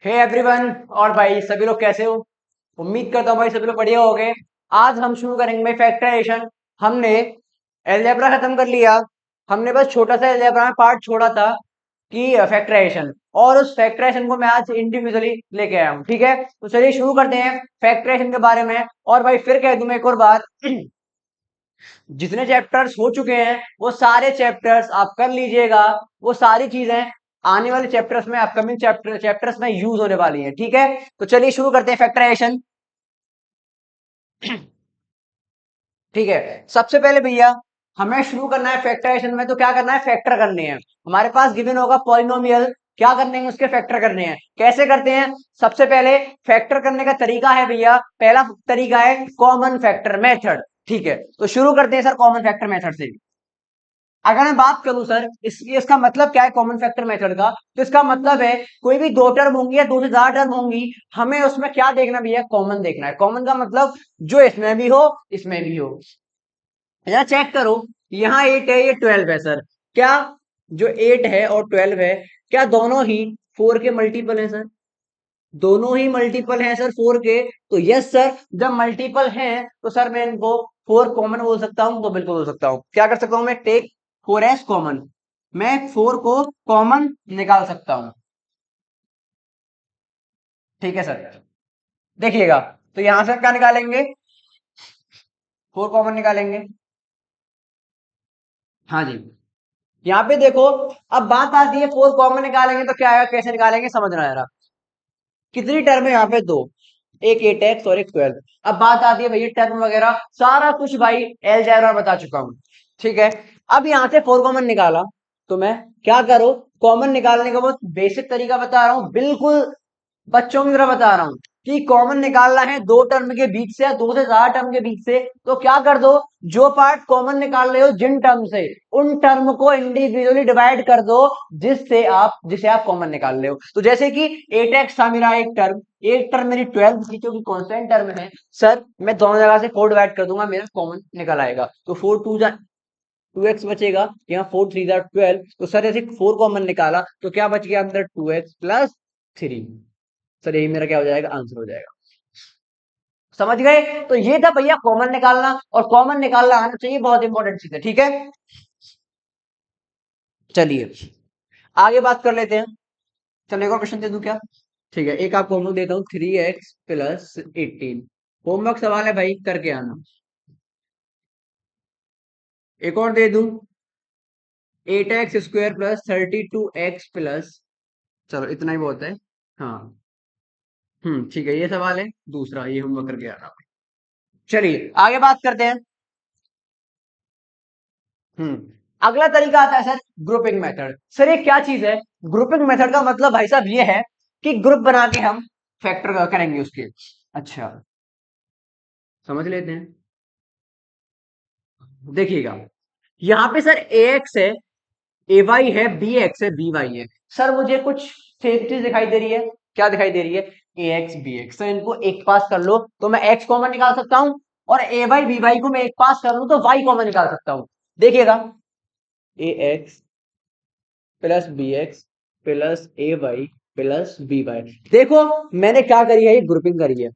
Hey everyone. और भाई सभी लोग कैसे हो? उम्मीद करता हूँ भाई सभी लोग बढ़िया हो गए। आज हम शुरू करेंगे भाई फैक्टराइजेशन। हमने अलजेब्रा खत्म कर लिया। हमने बस छोटा सा अलजेब्रा में पार्ट छोड़ा था कि फैक्टराइजेशन, और उस फैक्टराइजेशन को मैं आज इंडिविजुअली लेके आया हूँ। ठीक है, तो चलिए शुरू करते हैं फैक्टराइजेशन के बारे में। और भाई फिर कह दूं मैं एक और बार जितने चैप्टर्स हो चुके हैं वो सारे चैप्टर्स आप कर लीजिएगा। वो सारी चीजें आने वाले चैप्टर्स में, अपकमिंग चैप्टर्स में यूज होने वाली है। ठीक है, तो चलिए शुरू करते हैं फैक्टराइजेशन। ठीक है, सबसे पहले भैया हमें शुरू करना है फैक्टराइजेशन में। तो क्या करना है, फैक्टर करने हैं। हमारे पास गिवन होगा पॉलिनोमियल, क्या करने हैं उसके फैक्टर करने हैं। कैसे करते हैं? सबसे पहले फैक्टर करने का तरीका है भैया, पहला तरीका है कॉमन फैक्टर मेथड। ठीक है, तो शुरू करते हैं सर कॉमन फैक्टर मेथड से। अगर मैं बात करूं सर इसका मतलब क्या है कॉमन फैक्टर मेथड का, तो इसका मतलब है कोई भी दो टर्म होंगी या दो से ज्यादा टर्म होंगी, हमें उसमें क्या देखना भैया, कॉमन देखना है। कॉमन का मतलब जो इसमें भी हो इसमें भी हो। जरा चेक करो, यहाँ 8 है, ये 12 है सर। क्या जो 8 है और 12 है, क्या दोनों ही 4 के मल्टीपल है सर? दोनों ही मल्टीपल हैं सर 4 के। तो यस सर, जब मल्टीपल हैं तो सर मैं इनको 4 कॉमन बोल सकता हूं। तो बिल्कुल बोल सकता हूं, क्या कर सकता हूं मैं, टेक 4 एस कॉमन। मैं 4 को कॉमन निकाल सकता हूं। ठीक है सर, देखिएगा, तो यहां से क्या निकालेंगे, 4 कॉमन निकालेंगे। हाँ जी, यहाँ पे देखो, अब बात आती है 4 कॉमन निकालेंगे तो क्या आएगा, कैसे निकालेंगे, समझना है जरा। कितनी टर्म है यहाँ पे, दो, एक 8x और एक 12। अब बात आती है भैया टर्म वगैरह सारा कुछ भाई अलजेब्रा बता चुका हूँ। ठीक है, अब यहाँ से 4 कॉमन निकाला, तो मैं क्या करूँ, कॉमन निकालने का बहुत बेसिक तरीका बता रहा हूँ, बिल्कुल बच्चों की तरह बता रहा हूं कि कॉमन निकालना है दो टर्म के बीच से या दो से ज्यादा टर्म के बीच से। तो क्या कर दो, जो पार्ट कॉमन निकाल रहे हो जिन टर्म से, उन टर्म को इंडिविजुअली डिवाइड कर दो जिसे आप कॉमन निकाल रहे हो। तो जैसे कि 8x था मेरा एक टर्म मेरी 12 थी क्योंकि कॉन्स्टेंट टर्म है सर, मैं दोनों जगह से 4 डिवाइड कर दूंगा, मेरा कॉमन निकल आएगा। तो 4 टू जा 2x बचेगा, यहाँ 4 3 जा 12। तो सर ऐसे 4 कॉमन निकाला तो क्या बच गया अंदर, 2x प्लस 3। सर यही मेरा क्या हो जाएगा, आंसर हो जाएगा। समझ गए? तो ये था भैया कॉमन निकालना, और कॉमन निकालना आना चाहिए, बहुत इंपॉर्टेंट चीज है। ठीक है, चलिए आगे बात कर लेते हैं। चलो एक और क्वेश्चन दे दूं क्या? ठीक है, एक आपको होमवर्क देता हूँ, 3x + 18। होमवर्क सवाल है भाई, करके आना। एक और दे दूं, 8x² + 32x प्लस, चलो इतना ही बहुत है। हाँ, ठीक है, ये सवाल है दूसरा, ये होमवर्क करके आना। चलिए आगे बात करते हैं। अगला तरीका आता है सर ग्रुपिंग मेथड। सर ये क्या चीज है? ग्रुपिंग मेथड का मतलब भाई साहब ये है कि ग्रुप बना के हम फैक्टर करेंगे उसके। अच्छा, समझ लेते हैं, देखिएगा, यहां पे सर ए एक्स है, ए वाई है, बी एक्स है, बी वाई है। सर मुझे कुछ सेम चीज दिखाई दे रही है, क्या दिखाई दे रही है, ए एक्स बी एक्स। तो इनको एक पास कर लो तो मैं एक्स कॉमन निकाल सकता हूं, और ए वाई बी वाई को मैं एक पास कर लूं तो वाई कॉमन निकाल सकता हूं। देखिएगा, a x plus b x plus a y plus b y. देखो मैंने क्या करी है, ये ग्रुपिंग करी है।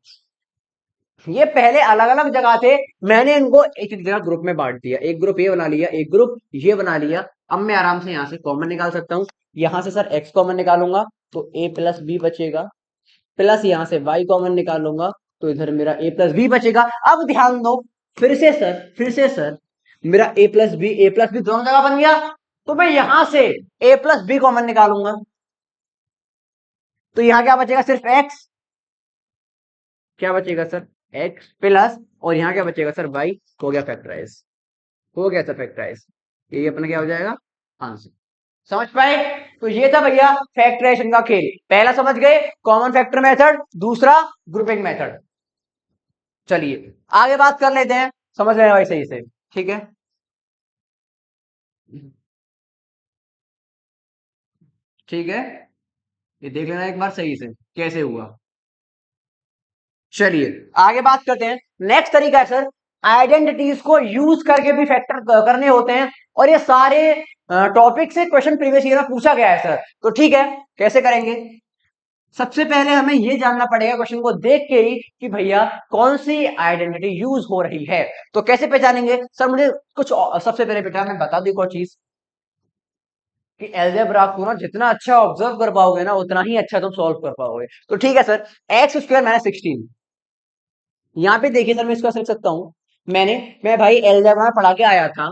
ये पहले अलग अलग जगह थे, मैंने इनको एक एक जगह ग्रुप में बांट दिया। एक ग्रुप ये बना लिया, एक ग्रुप ये बना लिया। अब मैं आराम से यहां से कॉमन निकाल सकता हूं। यहां से सर एक्स कॉमन निकालूंगा तो ए प्लस बी बचेगा, प्लस यहां से वाई कॉमन निकालूंगा तो इधर मेरा ए प्लस बी बचेगा। अब ध्यान दो, फिर से सर मेरा ए प्लस बी दोनों जगह बन गया। तो मैं यहां से ए प्लस बी कॉमन निकालूंगा, तो यहां क्या बचेगा, सिर्फ एक्स। क्या बचेगा सर, एक्स प्लस, और यहां क्या बचेगा सर, वाई। हो गया फैक्टराइज, हो गया सर फैक्टराइज। ये अपना क्या हो जाएगा, आंसर। समझ पाए? तो ये था भैया फैक्टराइजेशन का खेल। पहला समझ गए कॉमन फैक्टर मेथड, दूसरा ग्रुपिंग मेथड। चलिए आगे बात कर लेते हैं, समझ रहे हैं भाई सही से? ठीक है, ठीक है, ये देख लेना एक बार सही से कैसे हुआ। चलिए आगे बात करते हैं। नेक्स्ट तरीका है सर, आइडेंटिटीज को यूज करके भी फैक्टर करने होते हैं, और ये सारे टॉपिक से क्वेश्चन प्रीवियस ईयर में पूछा गया है सर। तो ठीक है, कैसे करेंगे, सबसे पहले हमें ये जानना पड़ेगा क्वेश्चन को देख के ही कि भैया कौन सी आइडेंटिटी यूज हो रही है। तो कैसे पहचानेंगे सर, मुझे कुछ सबसे पहले बेटा मैं बता दूं एक और चीज कि एलजेब्रा को ना जितना अच्छा ऑब्जर्व कर पाओगे ना उतना ही अच्छा तुम सॉल्व कर पाओगे। तो ठीक है सर, एक्स स्क्वायर माइनस 16, यहाँ पे देखिए सर मैं इसको ऐसे लिख सकता हूँ। मैं भाई एलजेब्रा में पढ़ा के आया था,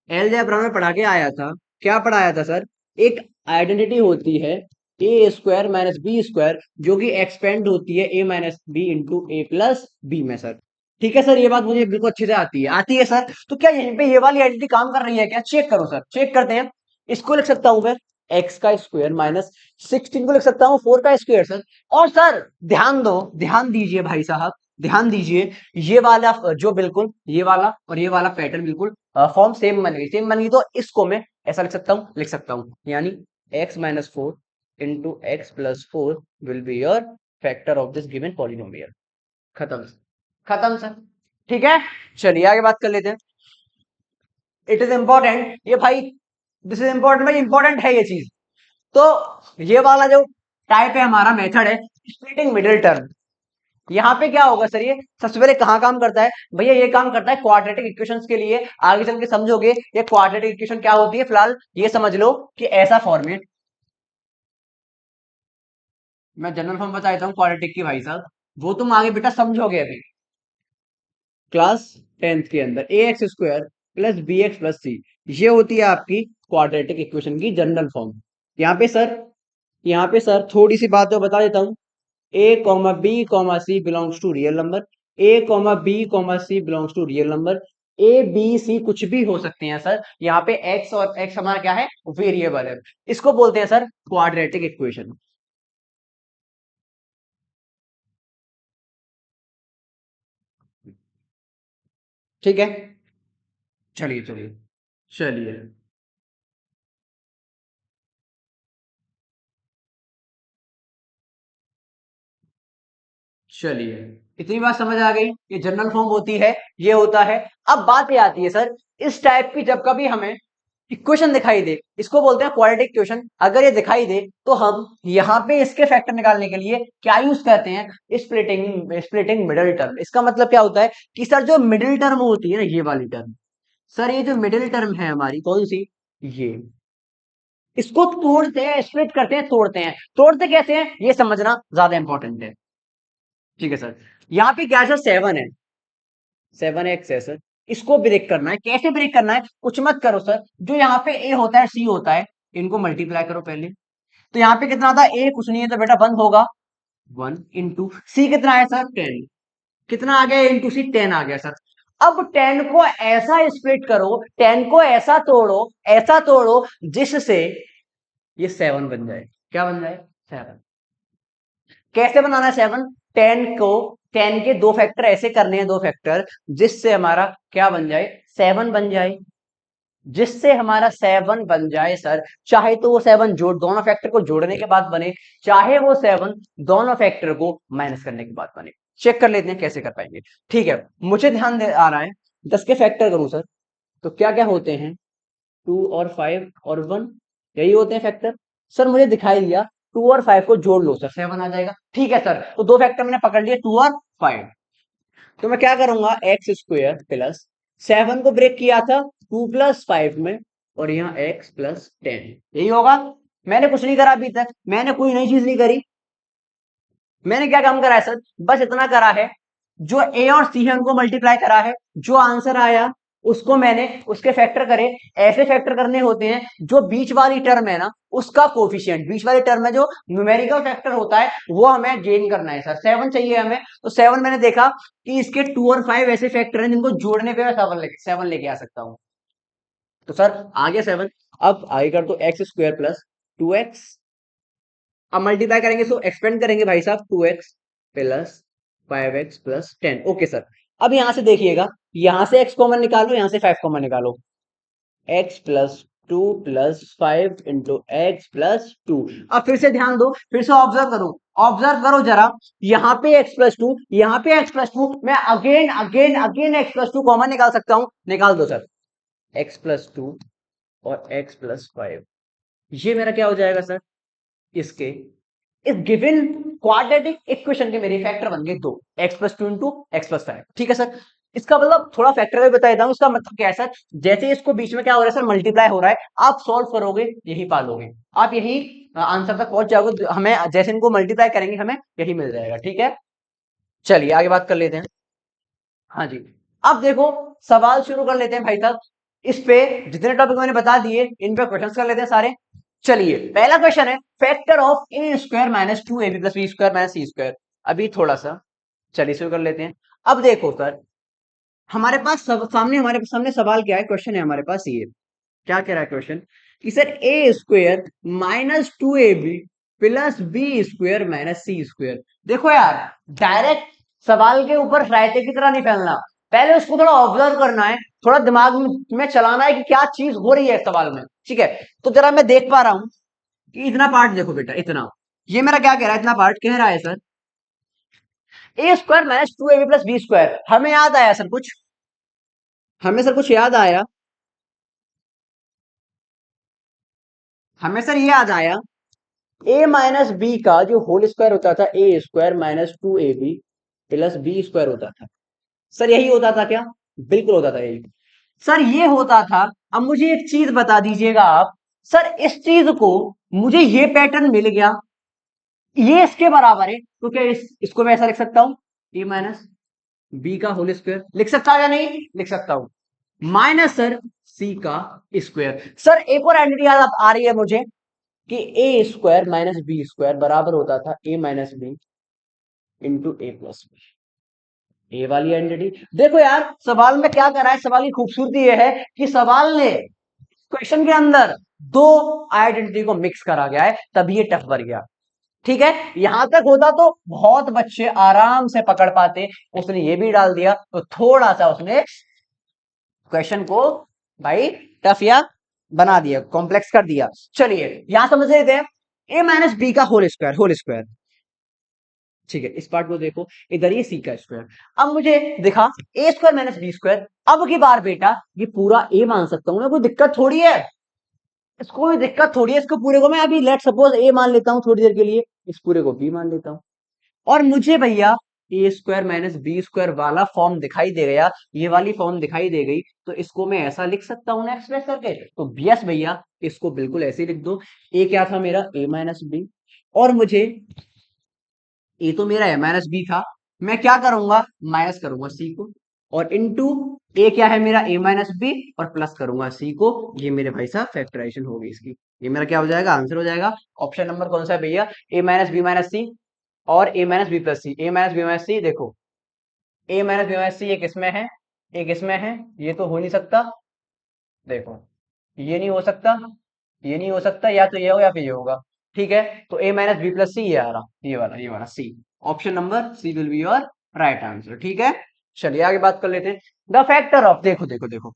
एलजेब्रा में पढ़ा के आया था। क्या पढ़ाया था सर? एक आइडेंटिटी होती है a square minus b square, जो कि एक्सपेंड होती है a minus b into a plus B में सर। ठीक है सर, ये बात मुझे बिल्कुल अच्छे से आती है सर। तो क्या यहीं पे ये वाली आइडेंटिटी काम कर रही है क्या? चेक करो सर, चेक करते हैं। इसको लिख सकता हूं मैं एक्स का स्क्वायर माइनस 16 को लिख सकता हूँ 4 का स्क्वायर सर। और सर ध्यान दो, ध्यान दीजिए भाई साहब, ध्यान दीजिए। ये वाला जो बिल्कुल ये वाला और ये वाला पैटर्न बिल्कुल फॉर्म सेम बन गई, सेम बन गई। तो इसको मैं ऐसा लिख सकता हूँ यानी x minus 4 into x plus 4 will be your factor of this given polynomial. खत्म, खत्म सर। ठीक है, चलिए आगे बात कर लेते हैं। इट इज इंपॉर्टेंट ये भाई, दिस इज इंपॉर्टेंट भाई, इंपॉर्टेंट है ये चीज। तो ये वाला जो टाइप है हमारा मेथड है स्प्लिटिंग मिडिल टर्म। यहाँ पे क्या होगा सर? ये सबसे पहले कहाँ काम करता है भैया? ये काम करता है क्वाड्रेटिक इक्वेशंस के लिए। आगे चल के समझोगे ये क्वाड्रेटिक इक्वेशन क्या होती है। फिलहाल ये समझ लो कि ऐसा फॉर्मेट, मैं जनरल फॉर्म बता देता हूँ क्वाड्रेटिक की भाई साहब, वो तुम आगे बेटा समझोगे अभी क्लास 10th के अंदर। A x square plus b x plus c, ये होती है आपकी क्वाड्रेटिक इक्वेशन की जनरल फॉर्म। यहाँ पे सर, यहाँ पे सर थोड़ी सी बात तो बता देता हूँ। A comma b comma c belongs to real number, a comma b comma c belongs to real number. A b c कुछ भी हो सकते हैं सर। यहाँ पे एक्स और एक्स हमारा क्या है? वेरिएबल है। इसको बोलते हैं सर क्वाड्रेटिक इक्वेशन। ठीक है, चलिए चलिए, चलिए चलिए, इतनी बात समझ आ गई। ये जनरल फॉर्म होती है, ये होता है। अब बात ये आती है सर, इस टाइप की जब कभी हमें इक्वेशन दिखाई दे, इसको बोलते हैं क्वाड्रेटिक इक्वेशन। अगर ये दिखाई दे तो हम यहाँ पे इसके फैक्टर निकालने के लिए क्या यूज करते हैं? Splitting, splitting middle term. इसका मतलब क्या होता है कि सर जो मिडिल टर्म होती है ना, ये वाली टर्म, सर ये जो मिडिल टर्म है हमारी कौन सी, ये, इसको तोड़ते हैं, स्प्लिट करते हैं, तोड़ते हैं। तोड़ते कैसे हैं ये समझना ज्यादा इंपॉर्टेंट है। ठीक है सर, यहाँ पे क्या है सर? 7 है, 7x है सर। इसको ब्रेक करना है। कैसे ब्रेक करना है? कुछ मत करो सर, जो यहाँ पे a होता है c होता है, इनको मल्टीप्लाई करो पहले। तो यहाँ पे कितना था? a कुछ नहीं है तो बेटा 1 होगा, 1 इंटू सी कितना है सर? 10। कितना आ गया? इंटू सी 10 आ गया सर। अब 10 को ऐसा स्प्लिट करो, 10 को ऐसा तोड़ो, ऐसा तोड़ो जिससे ये 7 बन जाए। क्या बन जाए? 7। कैसे बनाना है 7? 10 को, 10 के दो फैक्टर ऐसे करने हैं, दो फैक्टर जिससे हमारा क्या बन जाए? 7 बन जाए। जिससे हमारा 7 बन जाए सर। चाहे तो वो 7 जोड़, दोनों फैक्टर को जोड़ने के बाद बने, चाहे वो 7 दोनों फैक्टर को माइनस करने के बाद बने। चेक कर लेते हैं कैसे कर पाएंगे। ठीक है, मुझे ध्यान दे आ रहा है 10 के फैक्टर करूं सर, तो क्या क्या होते हैं? 2 और 5 और 1, यही होते हैं फैक्टर। सर मुझे दिखाई दिया 2 और 5 को जोड़ लो सर, 7 आ जाएगा। ठीक है सर, तो दो फैक्टर मैंने पकड़ लिए 2 और 5। तो मैं क्या करूंगा? एक्स स्क्वायर प्लस 7 को ब्रेक किया था 2 प्लस 5 में, और यहाँ एक्स प्लस 10, यही होगा। मैंने कुछ नहीं करा अभी तक, मैंने कोई नई चीज नहीं करी। मैंने क्या काम करा है सर? बस इतना करा है, जो ए और सी है उनको मल्टीप्लाई करा है, जो आंसर आया उसको मैंने उसके फैक्टर करे। ऐसे फैक्टर करने होते हैं जो बीच वाली टर्म है ना उसका कोफिशिएंट, बीच वाली टर्म में जो न्यूमेरिकल फैक्टर होता है वो हमें गेन करना है सर। 7 चाहिए हमें, तो 7 मैंने देखा कि इसके 2 और 5 ऐसे फैक्टर हैं जिनको जोड़ने पे मैं 7 लेके आ सकता हूँ। तो सर आ गया 7। अब आगे कर दो एक्स स्क्वायर प्लस 2x। अब मल्टीप्लाई करेंगे तो एक्सपेंड करेंगे भाई साहब, 2x plus 5x plus 10। Okay sir, अब यहां से देखिएगा, यहां से x कॉमन निकालो, यहां से 5 कॉमन निकालो। x plus 2 plus 5 into x plus 2। अब फिर से ध्यान दो, फिर से ऑब्जर्व करो, ऑब्जर्व करो जरा। यहाँ पे x प्लस 2, यहाँ पे x प्लस 2, मैं again again again x plus 2 common निकाल सकता हूं। निकाल दो सर, x प्लस 2 और x प्लस 5, ये मेरा क्या हो जाएगा सर? इसके इस गिवन क्वाड्रेटिक इक्वेशन के मेरे फैक्टर बन गए 2, x+2 इंटू x+5। ठीक है सर, इसका मतलब थोड़ा फैक्टर भी बता देता हूं। इसका मतलब क्या है सर, जैसे इसको बीच में क्या हो रहा है सर, मल्टीप्लाई हो रहा है, आप सॉल्व करोगे यही पालोगे, आप यही आंसर तक पहुंच जाओगे। हमें जैसे इनको मल्टीप्लाई करेंगे हमें यही मिल जाएगा। ठीक है, चलिए आगे बात कर लेते हैं। हाँ जी, अब देखो सवाल शुरू कर लेते हैं भाई साहब। इस पे जितने टॉपिक मैंने बता दिए इन पे क्वेश्चंस कर लेते हैं सारे। चलिए पहला क्वेश्चन है, factor of a square minus 2ab plus b square minus c square. अभी थोड़ा सा, चलिए शुरू कर लेते हैं। अब देखो सर, हमारे पास सामने हमारे सामने सवाल क्या है, क्वेश्चन है हमारे पास ये, क्या कह रहा है क्वेश्चन कि sir a square minus 2ab plus b square minus c square. देखो यार, डायरेक्ट सवाल के ऊपर रायते की तरह नहीं फैलना, पहले उसको थोड़ा ऑब्जर्व करना है, थोड़ा दिमाग में चलाना है कि क्या चीज हो रही है सवाल में। ठीक है, तो जरा मैं देख पा रहा हूं कि इतना पार्ट देखो बेटा, इतना ये मेरा क्या कह रहा है, इतना पार्ट कह रहा है sir a square minus 2ab plus b square. हमें याद आया सर कुछ, हमें सर कुछ याद आया, हमें सर ये याद आया ए माइनस बी का जो होल स्क्वायर होता था a square minus 2ab plus b square होता था। सर यही होता था क्या? बिल्कुल होता था यही सर, ये होता था। अब मुझे एक चीज बता दीजिएगा आप, सर इस चीज को मुझे ये पैटर्न मिल गया, ये इसके बराबर है, तो क्या इसको मैं ऐसा लिख सकता हूं, ए माइनस बी का होल स्क्वायर लिख सकता हूं या नहीं लिख सकता हूं, माइनस सर सी का स्क्वायर। सर एक और आइडेंटिटी याद आ रही है मुझे कि ए स्क्वायर माइनस बी स्क्वायर बराबर होता था ए minus b into a plus b. ए वाली आइडेंटिटी देखो यार, सवाल में क्या कर रहा है, सवाल की खूबसूरती यह है कि सवाल ने क्वेश्चन के अंदर दो आइडेंटिटी को मिक्स करा गया है, तभी ये टफ बन गया। ठीक है, यहां तक होता तो बहुत बच्चे आराम से पकड़ पाते, उसने ये भी डाल दिया तो थोड़ा सा उसने क्वेश्चन को भाई टफ या बना दिया, कॉम्प्लेक्स कर दिया। चलिए यहां समझ लेते हैं, ए माइनस बी का होल स्क्वायर, होल स्क्वायर। ठीक है, इस पार्ट को देखो, इधर ये सी का स्क्वायर। अब मुझे दिखा ए स्क्वायर माइनस बी स्क्वायर। अब की बार बेटा ये पूरा ए मान सकता हूं मैं, कोई दिक्कत थोड़ी है, इसको कोई दिक्कत थोड़ी है, इसको पूरे को मैं अभी लेट सपोज ए मान लेता हूं थोड़ी देर के लिए, इस पूरे को बी मान लेता हूं। और मुझे भैया ए स्क्वायर माइनस बी स्क्वायर वाला फॉर्म दिखाई दे गया, ये वाली फॉर्म दिखाई दे गई, तो इसको मैं ऐसा लिख सकता हूं ना एक्सप्रेस करके, तो यस भैया इसको बिल्कुल ऐसे ही लिख दो। ए क्या था मेरा, ए माइनस बी, और मुझे ए तो मेरा ए माइनस बी था, मैं क्या करूंगा माइनस करूंगा सी को, और इनटू ए क्या है मेरा, ए माइनस बी, और प्लस करूंगा सी को। ये मेरे भाई साहब फैक्टराइजेशन होगी इसकी, ये मेरा क्या हो जाएगा, आंसर हो जाएगा। ऑप्शन नंबर कौन सा है भैया, ए माइनस बी माइनस सी और ए माइनस बी प्लस सी। ए माइनस बी माइनस सी देखो, ए माइनस बी माइनस सी एक इसमें है, एक इसमें है, ये तो हो नहीं सकता, देखो ये नहीं हो सकता, ये नहीं हो सकता, या तो ये हो या फिर ये होगा। ठीक है, तो a minus b plus c ये आ रहा, ये वाला c. Option number c will be your right answer. ठीक है, चलिए आगे बात कर लेते हैं। द फैक्टर ऑफ, देखो देखो देखो,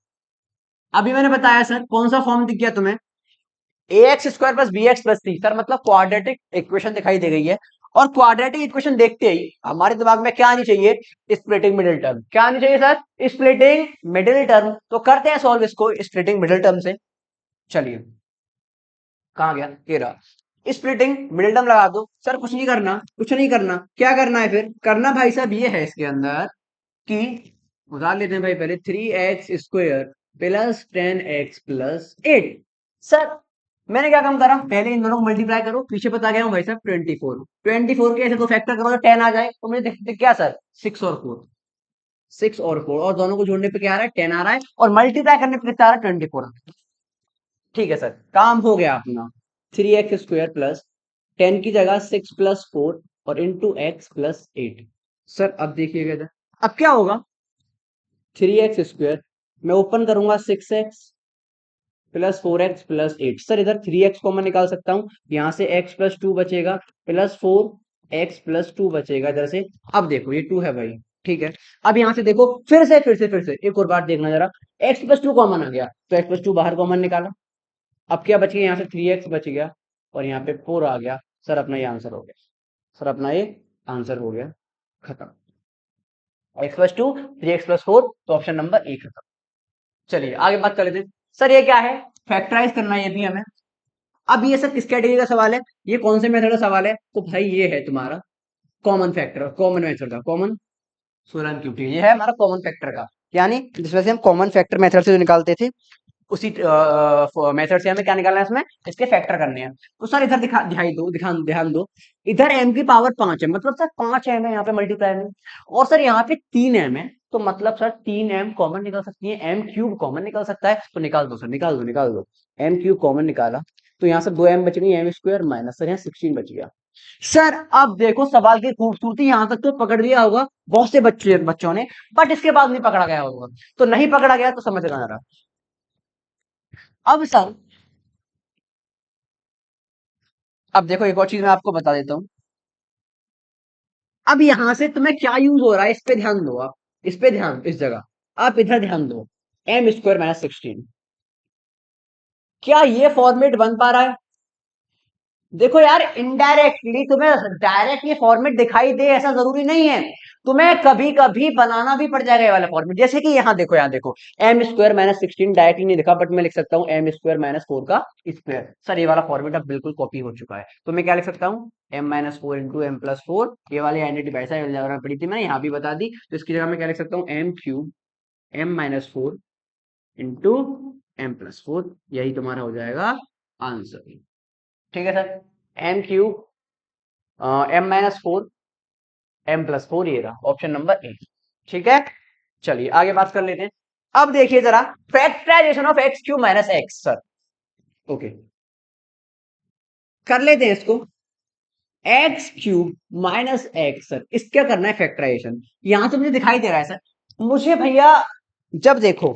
अभी मैंने बताया सर कौन सा फॉर्म दिख गया तुम्हें, a x square plus b x plus c. Sir मतलब क्वाड्रेटिक इक्वेशन दिखाई दे गई है, और क्वाड्रेटिक इक्वेशन देखते ही हमारे दिमाग में क्या आनी चाहिए, स्प्लिटिंग मिडिल टर्म। क्या आनी चाहिए सर, स्प्लिटिंग मिडिल टर्म। तो करते हैं सॉल्व इसको स्प्लिटिंग मिडिल टर्म से। चलिए कहाँ गया, ये रहा, स्प्लिटिंग मिडिल टर्म लगा दो। सर कुछ नहीं करना, कुछ नहीं करना, क्या करना है फिर करना भाई साहब, ये है इसके अंदर कि उतार लेते हैं भाई पहले, 3x² plus 10x plus 8। Sir मैंने क्या काम करा, पहले इन दोनों को मल्टीप्लाई करो, पीछे पता गया हूं भाई साहब 24, 24 के ऐसे तो फैक्टर करो तो 10 आ जाए, तो मुझे देखते क्या सर, 6 और 4, 6 और 4, और दोनों को जोड़ने पे क्या आ रहा है, 10 आ रहा है, और मल्टीप्लाई करने पे कितना आ रहा है, 24। ठीक है सर, काम हो गया अपना। 3x² प्लस 10 की जगह 6 + 4 और इंटू एक्स प्लस 8। सर अब देखिएगा इधर, अब क्या होगा, 3x² मैं ओपन करूंगा 6x plus 4x plus 8। Sir इधर 3x कॉमन निकाल सकता हूं, यहां से x प्लस 2 बचेगा, प्लस 4x प्लस 2 बचेगा इधर से। अब देखो ये 2 है भाई, ठीक है। अब यहां से देखो फिर से एक और बात देखना जरा, x प्लस 2 कॉमन आ गया, तो x प्लस 2 बाहर कॉमन निकाला। अब क्या बच गया, यहाँ से 3x बच गया, और यहाँ पे 4 आ गया। सर अपना ये आंसर हो गया, सर अपना ये आंसर हो गया, खत्म। x प्लस 2, 3x+4, तो ऑप्शन नंबर ए खत्म। चलिए आगे बात कर लेते हैं। सर ये क्या है, फैक्टराइज करना है ये भी हमें। अब ये सब किस कैटेगरी का सवाल है, ये कौन से मेथड का सवाल है, तो भाई ये है तुम्हारा कॉमन फैक्टर, कॉमन मेथड का, कॉमन सोलन क्यूटी, ये है हमारा कॉमन फैक्टर का, यानी जिसमें से हम कॉमन फैक्टर मेथड से जो निकालते थे उसी मेथड से हमें क्या निकालना है, इसमें इसके फैक्टर करने हैं। तो सर इधर ध्यान दो, इधर m की पावर 5 है, मतलब सर 5 m है यहाँ पे मल्टीप्लाई में, और सर यहाँ पे 3 m है, तो मतलब सर 3 m कॉमन निकल सकती है, m क्यूब कॉमन निकल सकता है, तो निकाल दो सर, निकाल दो, m क्यूब कॉमन निकाला, तो यहाँ से 2m बच गई, m स्क्वायर माइनस सर यहाँ 16 बच गया। सर अब देखो सवाल की खूबसूरती, यहां तक तो पकड़ लिया होगा बहुत से बच्चों ने, बट इसके बाद नहीं पकड़ा गया होगा, तो नहीं पकड़ा गया तो समझ ना आ रहा। अब सर, अब देखो एक और चीज मैं आपको बता देता हूँ, अब यहां से तुम्हें क्या यूज हो रहा है, इस पे ध्यान दो आप, इस पे ध्यान, इस जगह आप इधर ध्यान दो, m स्क्वायर माइनस 16, क्या ये फॉर्मेट बन पा रहा है? देखो यार, इनडायरेक्टली तुम्हें डायरेक्ट ये फॉर्मेट दिखाई दे ऐसा जरूरी नहीं है, तुम्हें कभी कभी बनाना भी पड़ जाएगा ये वाला फॉर्मेट, जैसे कि यहाँ देखो एम स्क्वायर माइनस 16 डायरेक्टली नहीं लिखा, बट मैं लिख सकता हूँ एम स्क्वायर माइनस 4 का स्क्वायर, सर ये वाला फॉर्मेट अब बिल्कुल कॉपी हो चुका है, तो मैं क्या लिख सकता हूँ, m minus 4 into m plus 4, ये वाली आइडेंटिटी वैसा अलजेब्रा में पड़ी थी मैंने, यहाँ भी बता दी, तो इसकी जगह मैं क्या लिख सकता हूँ, m cube m minus 4 into m plus 4, यही तुम्हारा हो जाएगा आंसर। ठीक है sir, m cube m minus 4 m plus 4, ये रहा ऑप्शन नंबर ए। ठीक है, चलिए आगे बात कर लेते हैं। अब देखिए जरा, factorisation of x cube minus x, sir okay कर लेते हैं इसको, x cube minus x, sir इसका करना है फैक्टराइजेशन, यहां से मुझे दिखाई दे रहा है सर, मुझे भैया जब देखो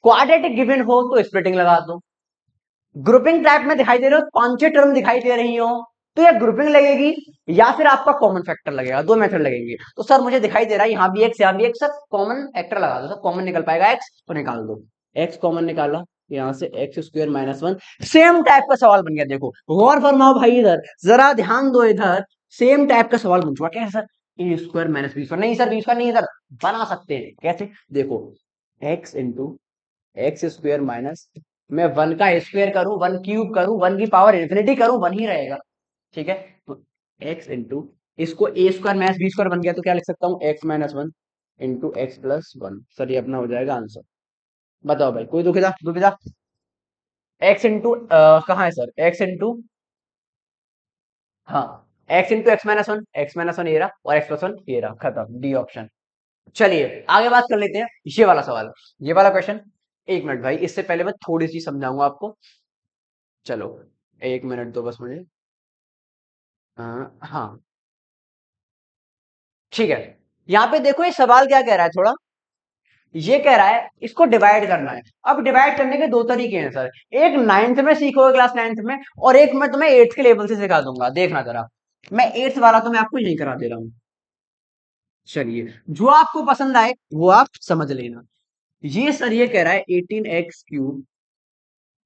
क्वाड्रेटिक गिवन हो तो स्प्लिटिंग लगा दो, ग्रुपिंग टाइप में दिखाई दे रहे हो, 5-6 टर्म दिखाई दे रही हो, तो ये ग्रुपिंग लगेगी या फिर आपका कॉमन फैक्टर लगेगा, दो मेथड लगेंगे, तो सर मुझे दिखाई दे रहा है यहाँ भी एक्स यहाँ भी एक्स, सर कॉमन फैक्टर लगा दो, सर कॉमन निकल पाएगा एक्स, तो निकाल दो, एक्स कॉमन निकाला, यहाँ से x square minus 1, same type का सवाल बन गया, देखो गौर फरमाओ भाई, इधर जरा ध्यान दो, इधर सेम टाइप का सवाल बन चुका, कैसे sir, a square minus b square, नहीं सर बी स्क्वायर नहीं, इधर बना सकते हैं कैसे, देखो x into x square minus, मैं 1 का स्क्वायर करूं, 1 क्यूब करूं, 1 की पावर इन्फिनिटी करूं, 1 ही रहेगा, ठीक है, तो एक्स इंटू, इसको ए स्क्वायर माइनस बी स्क्वायर बन गया, तो क्या लिख सकता हूँ, x minus 1 into x plus 1, sir ये अपना हो जाएगा आंसर। बताओ भाई, कोई दुविधा दुविधा, एक्स इंटू कहाँ है सर, एक्स इंटू, हाँ x into x minus one ये रहा, और एक्स प्लस 1 ये रहा, खत्म, डी ऑप्शन। चलिए आगे बात कर लेते हैं, ये वाला सवाल, ये वाला क्वेश्चन, एक मिनट भाई, इससे पहले मैं थोड़ी सी समझाऊंगा आपको, चलो एक मिनट दो बस मुझे, हाँ ठीक है, यहाँ पे देखो ये सवाल क्या कह रहा है थोड़ा, ये कह रहा है इसको डिवाइड करना है, अब डिवाइड करने के दो तरीके हैं सर, एक नाइन्थ में सीखोगे क्लास नाइन्थ में, और एक मैं तुम्हें एट्थ के लेवल से सिखा दूंगा, देखना जरा, मैं एट्थ वाला तो मैं आपको यही करा दे रहा हूँ, चलिए जो आपको पसंद आए वो आप समझ लेना। ये सर ये कह रहा है 18x³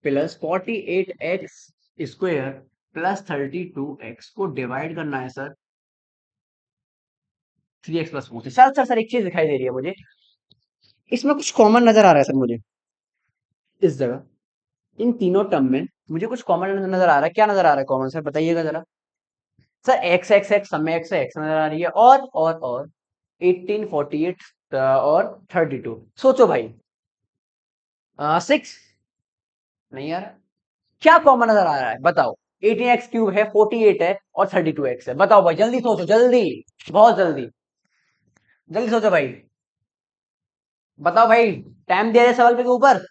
plus 48x square plus 32x को डिवाइड करना है सर 3x+4 से। सर एक चीज दिखाई दे रही है मुझे, इसमें कुछ कॉमन नजर आ रहा है सर मुझे, इस जगह इन तीनों टर्म में मुझे कुछ कॉमन नजर आ रहा है, क्या नजर आ रहा है कॉमन, सर बताइएगा जरा। सर एक्स एक्स एक्स सब में एक्स एक्स नजर आ रही है, और 18 48 और 32, सोचो भाई, 6 नहीं यार, क्या कॉमन नजर आ रहा है बताओ, 18x³ है, 48 है और 32x है, बताओ भाई जल्दी सोचो, जल्दी, बहुत जल्दी, जल्दी सोचो भाई, बताओ भाई, टाइम दिया जाए सवाल के ऊपर,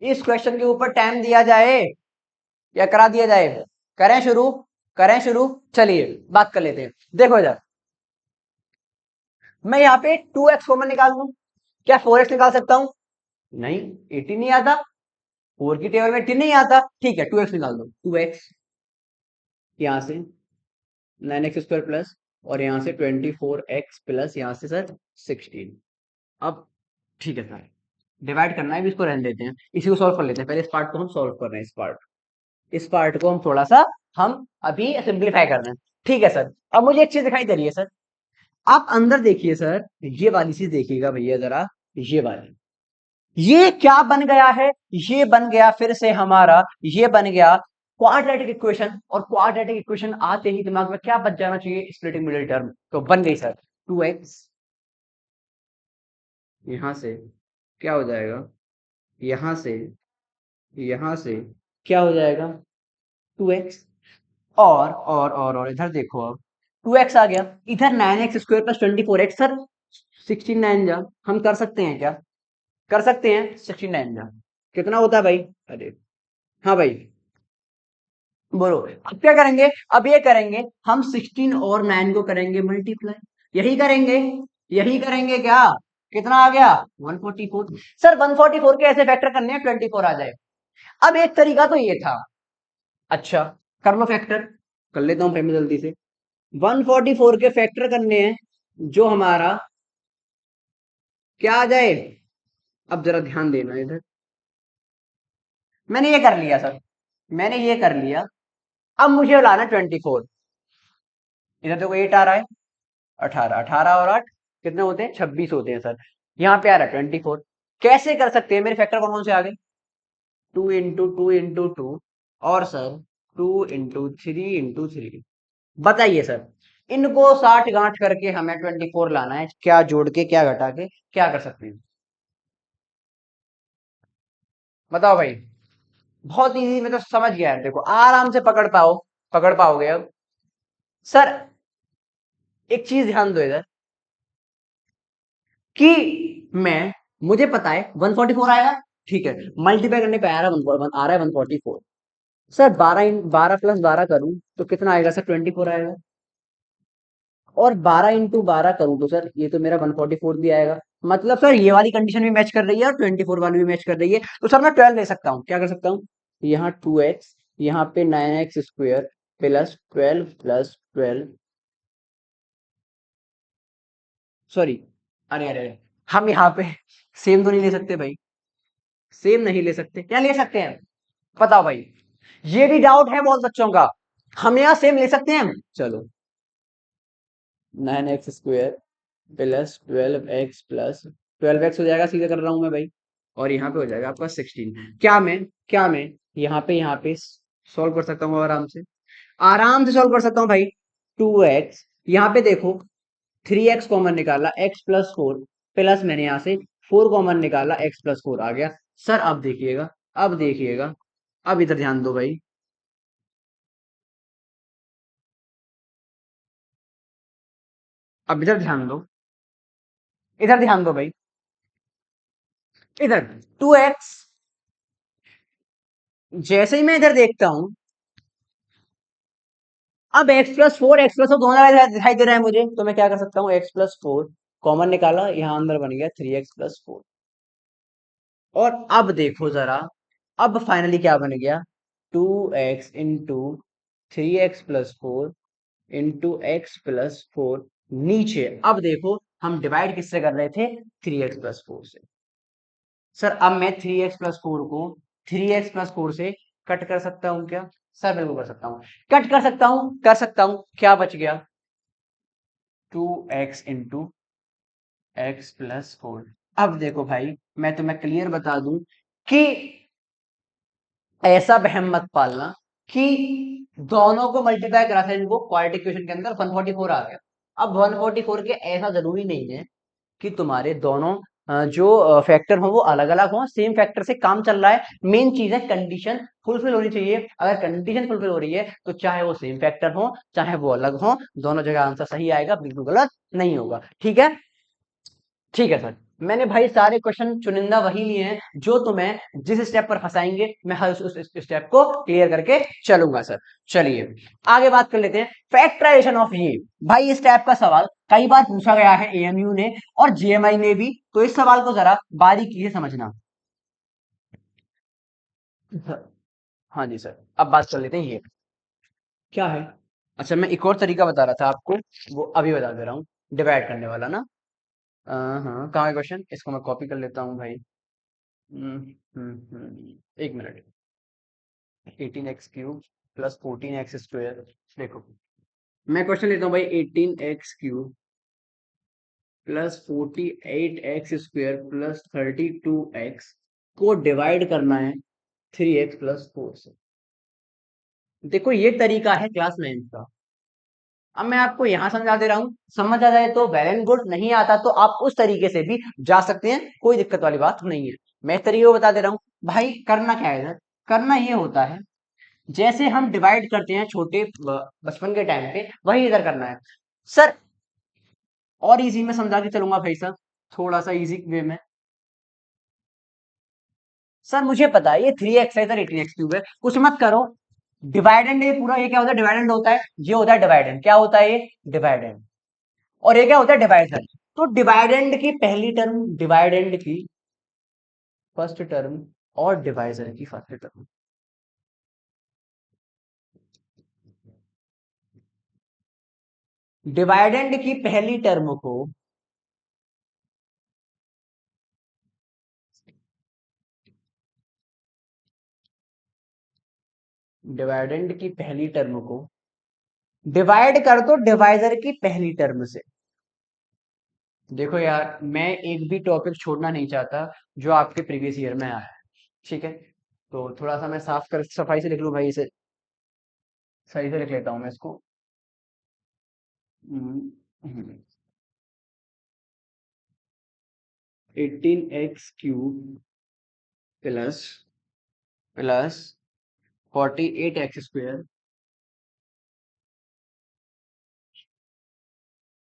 इस क्वेश्चन के ऊपर टाइम दिया जाए या करा दिया जाए, करें शुरू, करें शुरू, चलिए बात कर लेते हैं, देखो इधर, मैं यहाँ पे 2x कॉमन निकाल लूं, क्या 4x निकाल सकता हूं, नहीं 18 नहीं आता, 4 की टेबल में 10 नहीं आता, ठीक है 2x निकाल दो, 2x यहां से 9x² प्लस, और यहां से 24x प्लस यहां से सर 16, अब ठीक है सर, डिवाइड करना है भी, इसको रहने देते हैं, इसी को सॉल्व कर लेते हैं, पहले इस पार्ट को हम सॉल्व कर रहे हैं, इस पार्ट को हम थोड़ा सा हम अभी सिंप्लीफाई कर रहे हैं, ठीक है सर। अब मुझे एक चीज दिखाई दे रही है सर, आप अंदर देखिए सर, ये वाली चीज देखिएगा भैया जरा, ये वाली, ये क्या बन गया है, ये बन गया फिर से हमारा, ये बन गया क्वाड्रेटिक इक्वेशन, और क्वाड्रेटिक इक्वेशन आते ही दिमाग में क्या बच जाना चाहिए? Splitting middle term. तो बन गई सर 2x, यहां से क्या हो जाएगा, यहां से, यहां से क्या हो जाएगा 2x, और इधर देखो, अब 2x आ गया, इधर 9x² प्लस 24x। सर 69 जा हम कर सकते हैं क्या? कर सकते हैं 69 जा कितना होता है भाई? अरे हाँ भाई, बोलो अब क्या करेंगे? अब ये करेंगे हम 16 और 9 को करेंगे मल्टीप्लाई, यही करेंगे, यही करेंगे क्या? कितना आ गया 144। सर 144 के ऐसे फैक्टर करने हैं 24 आ जाए। अब एक तरीका तो ये था, अच्छा कर लो फैक्टर, कर लेता हूं मैं जल्दी से। 144 के फैक्टर करने हैं, जो हमारा क्या आ जाए, अब जरा ध्यान देना इधर, मैंने ये कर लिया सर, मैंने ये कर लिया। अब मुझे लाना 24, इधर देखो 8 आ रहा है, 18, 18 और 8 कितने होते हैं? 26 होते हैं सर। यहाँ पे आ रहा है 24। कैसे कर सकते हैं? मेरे फैक्टर कौन कौन से आ गए? 2 × 2 × 2 और सर 2 × 3 × 3। बताइए सर, इनको 60 गांठ करके हमें 24 लाना है, क्या जोड़ के क्या घटा के क्या कर सकते हैं? बताओ भाई। बहुत इजी, मैं तो समझ गया है, देखो आराम से पकड़ पाओगे अब। सर एक चीज ध्यान दो इधर, कि मैं, मुझे पता है 144 आएगा, ठीक है, मल्टीप्लाई करने पे आ रहा है आ रहा है 144। सर 12 प्लस 12 करूं तो कितना आएगा सर? 24 आएगा। और 12 × 12 करूं तो सर ये तो मेरा 144 भी आएगा। मतलब सर ये वाली कंडीशन भी मैच कर रही है और 24 वाली भी मैच कर रही है, तो सर मैं 12 ले सकता हूँ। क्या कर सकता हूँ? यहाँ 2x, यहाँ पे 9x² प्लस 12 प्लस 12, सॉरी, अरे हम यहाँ पे सेम तो नहीं ले सकते भाई, सेम नहीं ले सकते, क्या ले सकते हैं? बताओ भाई, ये भी डाउट है बहुत बच्चों का, हम यहाँ सेम ले सकते हैं? चलो 9x² plus 12x plus 12x हो जाएगा, सीधा कर रहा हूं मैं भाई, और यहाँ पे हो जाएगा आपका 16। क्या मैं यहाँ पे सॉल्व कर सकता हूँ आराम से सॉल्व कर सकता हूँ भाई। 2x, यहाँ पे देखो 3x कॉमन निकाला, x+4 प्लस मैंने यहाँ से 4 कॉमन निकाला, x+4 आ गया। सर अब देखिएगा, अब देखिएगा, अब इधर ध्यान दो भाई, अब इधर ध्यान दो, इधर ध्यान दो भाई, इधर 2x, जैसे ही मैं इधर देखता हूं, अब x+4 दोनों दिखाई दे रहा है मुझे, तो मैं क्या कर सकता हूँ? x+4 कॉमन निकाला, यहाँ अंदर बन गया 3x+4। और अब देखो जरा, अब फाइनली क्या बन गया? 2x × 3x+4 x+4 नीचे। अब देखो हम डिवाइड किससे कर रहे थे? 3x+4 से। सर अब मैं 3x+4 को 3x+4 से कट कर सकता हूँ क्या? सर बिल्कुल कर सकता हूँ, कट कर सकता हूँ। क्या बच गया? 2x × x+4। अब देखो भाई, मैं तुम्हें क्लियर बता दूं कि ऐसा वहम मत पालना कि दोनों को मल्टीप्लाई करा था इनको क्वाड्रेटिक इक्वेशन के अंदर 144 आ गया। अब 144 के ऐसा जरूरी नहीं है कि तुम्हारे दोनों जो फैक्टर हो वो अलग अलग हो, सेम फैक्टर से काम चल रहा है। मेन चीज है कंडीशन फुलफिल होनी चाहिए। अगर कंडीशन फुलफिल हो रही है तो चाहे वो सेम फैक्टर हो चाहे वो अलग हो, दोनों जगह आंसर सही आएगा, बिल्कुल गलत नहीं होगा। ठीक है, ठीक है सर। मैंने भाई सारे क्वेश्चन चुनिंदा वही लिए हैं जो तुम्हें जिस स्टेप पर फंसाएंगे, मैं हर उस स्टेप को क्लियर करके चलूंगा सर। चलिए आगे बात कर लेते हैं फैक्टराइजेशन ऑफ ये। भाई इस टाइप का सवाल कई बार पूछा गया है एएमयू ने और जीएमआई ने भी, तो इस सवाल को जरा बारीकी से समझना। हाँ जी सर, अब बात कर लेते हैं ये क्या है। अच्छा मैं एक और तरीका बता रहा था आपको, वो अभी बता दे रहा हूँ, डिवाइड करने वाला ना। हाँ कहाँ है क्वेश्चन, इसको मैं कॉपी कर लेता हूँ भाई। एक मिनट। 18x³ plus 14x²। देखो मैं क्वेश्चन लेता हूँ भाई, 18x³ plus 48x² plus 32x को डिवाइड करना है 3x+4 से। देखो ये तरीका है क्लास 9 का। अब मैं आपको यहां समझा दे रहा हूं, समझ आ जाए तो वेल एंड गुड, नहीं आता तो आप उस तरीके से भी जा सकते हैं, कोई दिक्कत वाली बात नहीं है। मैं इस तरीके को बता दे रहा हूँ। भाई करना क्या है इधर, करना ये होता है जैसे हम डिवाइड करते हैं छोटे बचपन के टाइम पे, वही इधर करना है सर। और इजी में समझा के चलूंगा भाई साहब, थोड़ा सा इजी वे में। सर मुझे पता है ये 3x है, इधर 18x³ है, कुछ मत करो। डिवाइडेंड, ये पूरा ये क्या होता है, डिवाइडेंड होता है, ये होता है डिवाइडेंड, क्या होता है ये, डिवाइडेंड। और ये क्या होता है, डिवाइजर। तो डिवाइडेंड की पहली टर्म, डिवाइडेंड की फर्स्ट टर्म, और डिवाइजर की फर्स्ट टर्म। डिवाइडेंड की पहली टर्म को, डिवाइडेंड की पहली टर्म को डिवाइड कर दो डिवाइजर की पहली टर्म से। देखो यार, मैं एक भी टॉपिक छोड़ना नहीं चाहता जो आपके प्रीवियस ईयर में आया है, ठीक है। तो थोड़ा सा मैं साफ कर सफाई से लिख लूं भाई, इसे सही से लिख लेता हूं मैं इसको। 18x³ plus plus 48x²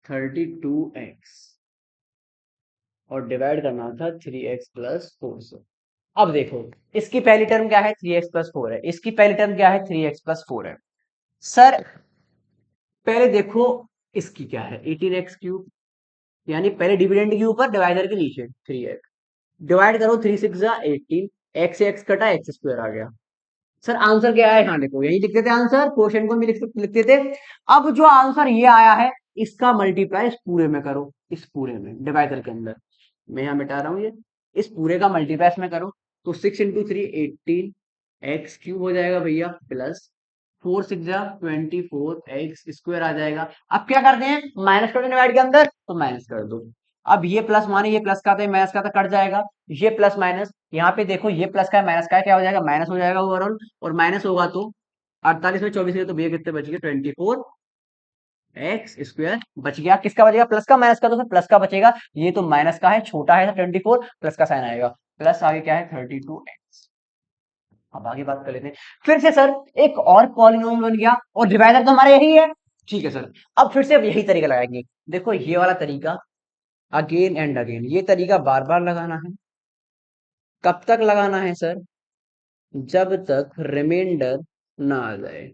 32x, और डिवाइड करना था 3x+4 से। अब देखो, इसकी पहली टर्म क्या है, 3x+4 है, इसकी पहली टर्म क्या है, 3x+4 है। सर पहले देखो इसकी क्या है, 18x³, यानी पहले डिविडेंड के ऊपर, डिवाइडर के नीचे 3x। डिवाइड करो, 3 6 18, एक्स से एक्स कटा, x² आ गया। सर आंसर क्या है, हाँ देखो यही लिखते थे आंसर, क्वेश्चन को भी लिखते थे। अब जो आंसर ये आया है, इसका मल्टीप्लाई इस पूरे में करो, इस पूरे में डिवाइडर के अंदर। मैं यहाँ मिटा रहा हूँ ये, इस पूरे का मल्टीप्लाई इसमें करो। तो 6 × 3 18x³ हो जाएगा भैया, प्लस 4 6 जा 24 x² आ जाएगा। अब क्या करते हैं, माइनस कर दो डिवाइड के अंदर, तो माइनस कर दो। अब ये प्लस माने ये प्लस का था, माइनस का था, कट जाएगा। ये प्लस माइनस, यहाँ पे देखो ये प्लस का है, माइनस का है, क्या हो जाएगा, माइनस हो जाएगा ओवरऑल। और माइनस होगा तो 48 में 24 है, तो भैया कितने बच गए, 24x² बच गया। किसका बचेगा, प्लस का, माइनस का, तो प्लस का बचेगा। ये तो माइनस का है, छोटा है 24, प्लस का साइन आएगा, प्लस आगे क्या है 32x। अब आगे बात कर लेते हैं फिर से सर, एक और पॉलिनोमियल बन गया, और डिवाइडर तो हमारा यही है, ठीक है सर। अब फिर से अब यही तरीका लगाएंगे। देखो ये वाला तरीका अगेन एंड अगेन, ये तरीका बार बार लगाना है। कब तक लगाना है सर, जब तक रिमाइंडर ना आ जाए।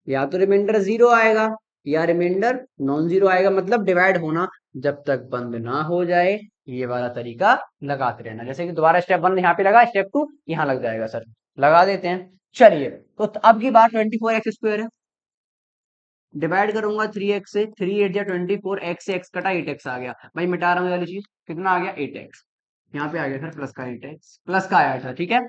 या तो रिमाइंडर 0 आएगा, या रिमाइंडर नॉन जीरो आएगा, मतलब डिवाइड होना जब तक बंद ना हो जाए। ये वाला तरीका लगाते रहना, जैसे कि दोबारा स्टेप 1 यहाँ पे लगा, स्टेप 2 यहाँ लग जाएगा सर। लगा देते हैं, चलिए। तो अब की बात 24x² है, डिवाइड करूंगा 3x से, 3 8 जा 24, x से x कटा, 8x आ गया। भाई मिटा रहा हूँ ये वाली चीज, कितना आ गया, 8x। यहाँ पे आ गया सर प्लस का 8x, प्लस का आया था, ठीक है।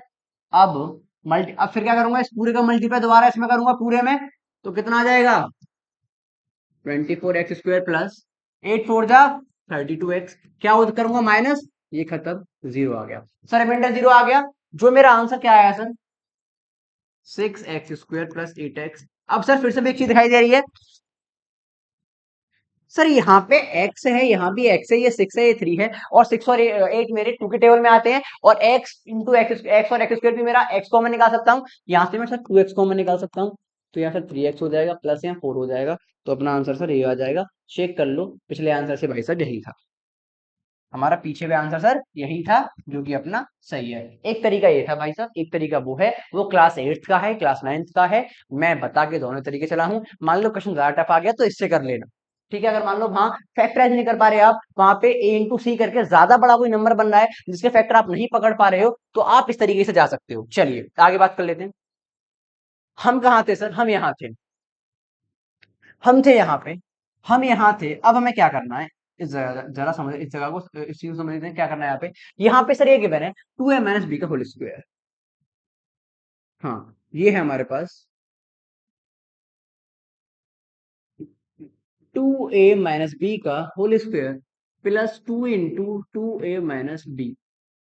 अब अब फिर क्या करूंगा, इस पूरे का मल्टीप्लाई दोबारा इसमें करूंगा पूरे में, तो कितना आ जाएगा, 24x² प्लस 8 4 जा 32x। क्या करूंगा, माइनस, ये खत्म, 0 आ गया सर, रिमाइंडर 0 आ गया। जो मेरा आंसर क्या आया सर, 6x² प्लस 8x। अब सर फिर से भी एक चीज दिखाई दे रही है सर, यहाँ पे x है, यहाँ भी x है, ये 6 है, ये 3 है, और 6 और 8 मेरे 2 के टेबल में आते हैं, और x इंटू एक्स और x² भी मेरा x कॉमन निकाल सकता हूँ, यहाँ से मैं सर 2x कॉमन निकाल सकता हूँ। तो यहाँ सर 3x हो जाएगा, प्लस यहाँ 4 हो जाएगा। तो अपना आंसर सर ये आ जाएगा। चेक कर लो, पिछले आंसर से भाई सर यही था हमारा, पीछे का आंसर सर यही था, जो कि अपना सही है। एक तरीका ये था भाई साहब, एक तरीका वो है, वो क्लास 8th का है, क्लास 9th का है। मैं बता के दोनों तरीके चला हूं। मान लो क्वेश्चन ज्यादा टफ आ गया तो इससे कर लेना, ठीक है। अगर मान लो हाँ फैक्टराइज नहीं कर पा रहे आप, वहां पे a × c करके ज्यादा बड़ा कोई नंबर बन रहा है जिसके फैक्टर आप नहीं पकड़ पा रहे हो, तो आप इस तरीके से जा सकते हो। चलिए आगे बात कर लेते हैं। हम कहाँ थे सर, हम यहाँ थे, हम थे यहाँ पे, हम यहाँ थे। अब हमें क्या करना है, इस जगह जरा समझ, इस जगह को, इस चीज को समझ लेते हैं क्या करना है यहाँ पे। यहाँ पे सर ये गिवन है 2a - b का होल स्क्वायर। हाँ ये है हमारे पास 2a - b का whole square plus 2 × 2a - b।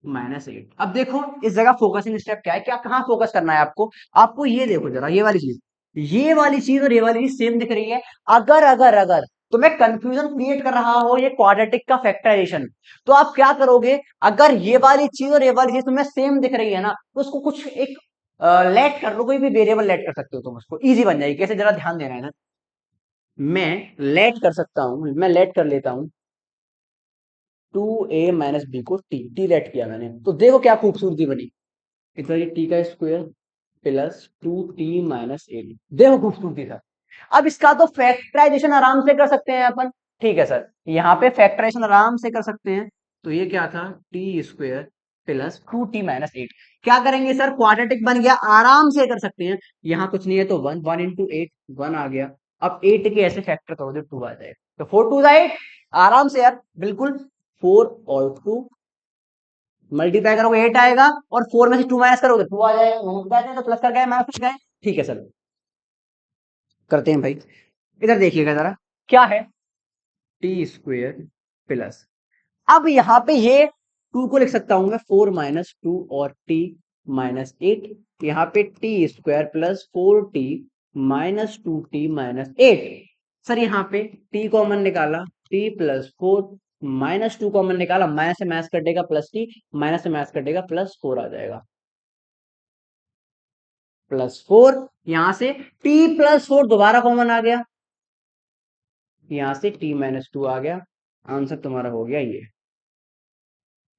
-8। अब देखो इस जगह फोकसिंग स्टेप क्या है, क्या कहाँ फोकस करना है आपको। आपको ये देखो जरा, ये वाली चीज और ये वाली चीज सेम दिख रही है। अगर अगर अगर तुम्हें कंफ्यूजन क्रिएट कर रहा हो ये क्वाड्रेटिक का फैक्टराइजेशन, तो आप क्या करोगे, अगर ये वाली चीज और ये वाली चीज तुम्हें सेम दिख रही है ना, तो उसको कुछ एक लेट कर लो, कोई भी वेरिएबल लेट कर सकते हो तुम, उसको इजी बन जाएगी। कैसे, जरा ध्यान देना है ना। मैं लेट कर लेता हूं 2a माइनस बी को टी लेट किया मैंने, तो देखो क्या खूबसूरती बनी। इतना ये टी का स्क्वायर प्लस 2t - 8, देखो खूबसूरती था। अब इसका तो फैक्टराइजेशन आराम से कर सकते हैं अपन। ठीक है सर, यहाँ पे फैक्टराइजेशन आराम से कर सकते हैं। तो ये क्या था, टी स्क्वायर प्लस 2t - 8। क्या करेंगे सर, क्वाड्रेटिक बन गया, आराम से कर सकते हैं। यहाँ कुछ नहीं है तो 1 1 आ गया। अब 8 के ऐसे फैक्टर करोगे 2 आ जाएगा, तो 4 2 8, आराम से यार बिल्कुल। 4 और 2 मल्टीप्लाई करोगे 8 आएगा, और 4 में से 2 माइनस करोगे 2 आ जाएगा। मल्टीप्लाई करें तो प्लस कर गए, माइनस कर गए। ठीक है सर, करते हैं भाई। इधर देखिएगा जरा, क्या है, टी स्क्वेयर प्लस, अब यहां पे ये 2 को लिख सकता हूं मैं 4 - 2 और t - 8। यहाँ पे T square plus 4t - 2t - 8। Sir यहाँ पे t कॉमन निकाला, t प्लस 4 -2 कॉमन निकाला, माइनस से माइनस कटेगा प्लस टी, माइनस से माइनस कटेगा प्लस 4 आ जाएगा। +4, यहां से t +4 दोबारा कॉमन आ गया, यहां से t - 2 आ गया। आंसर तुम्हारा हो गया ये।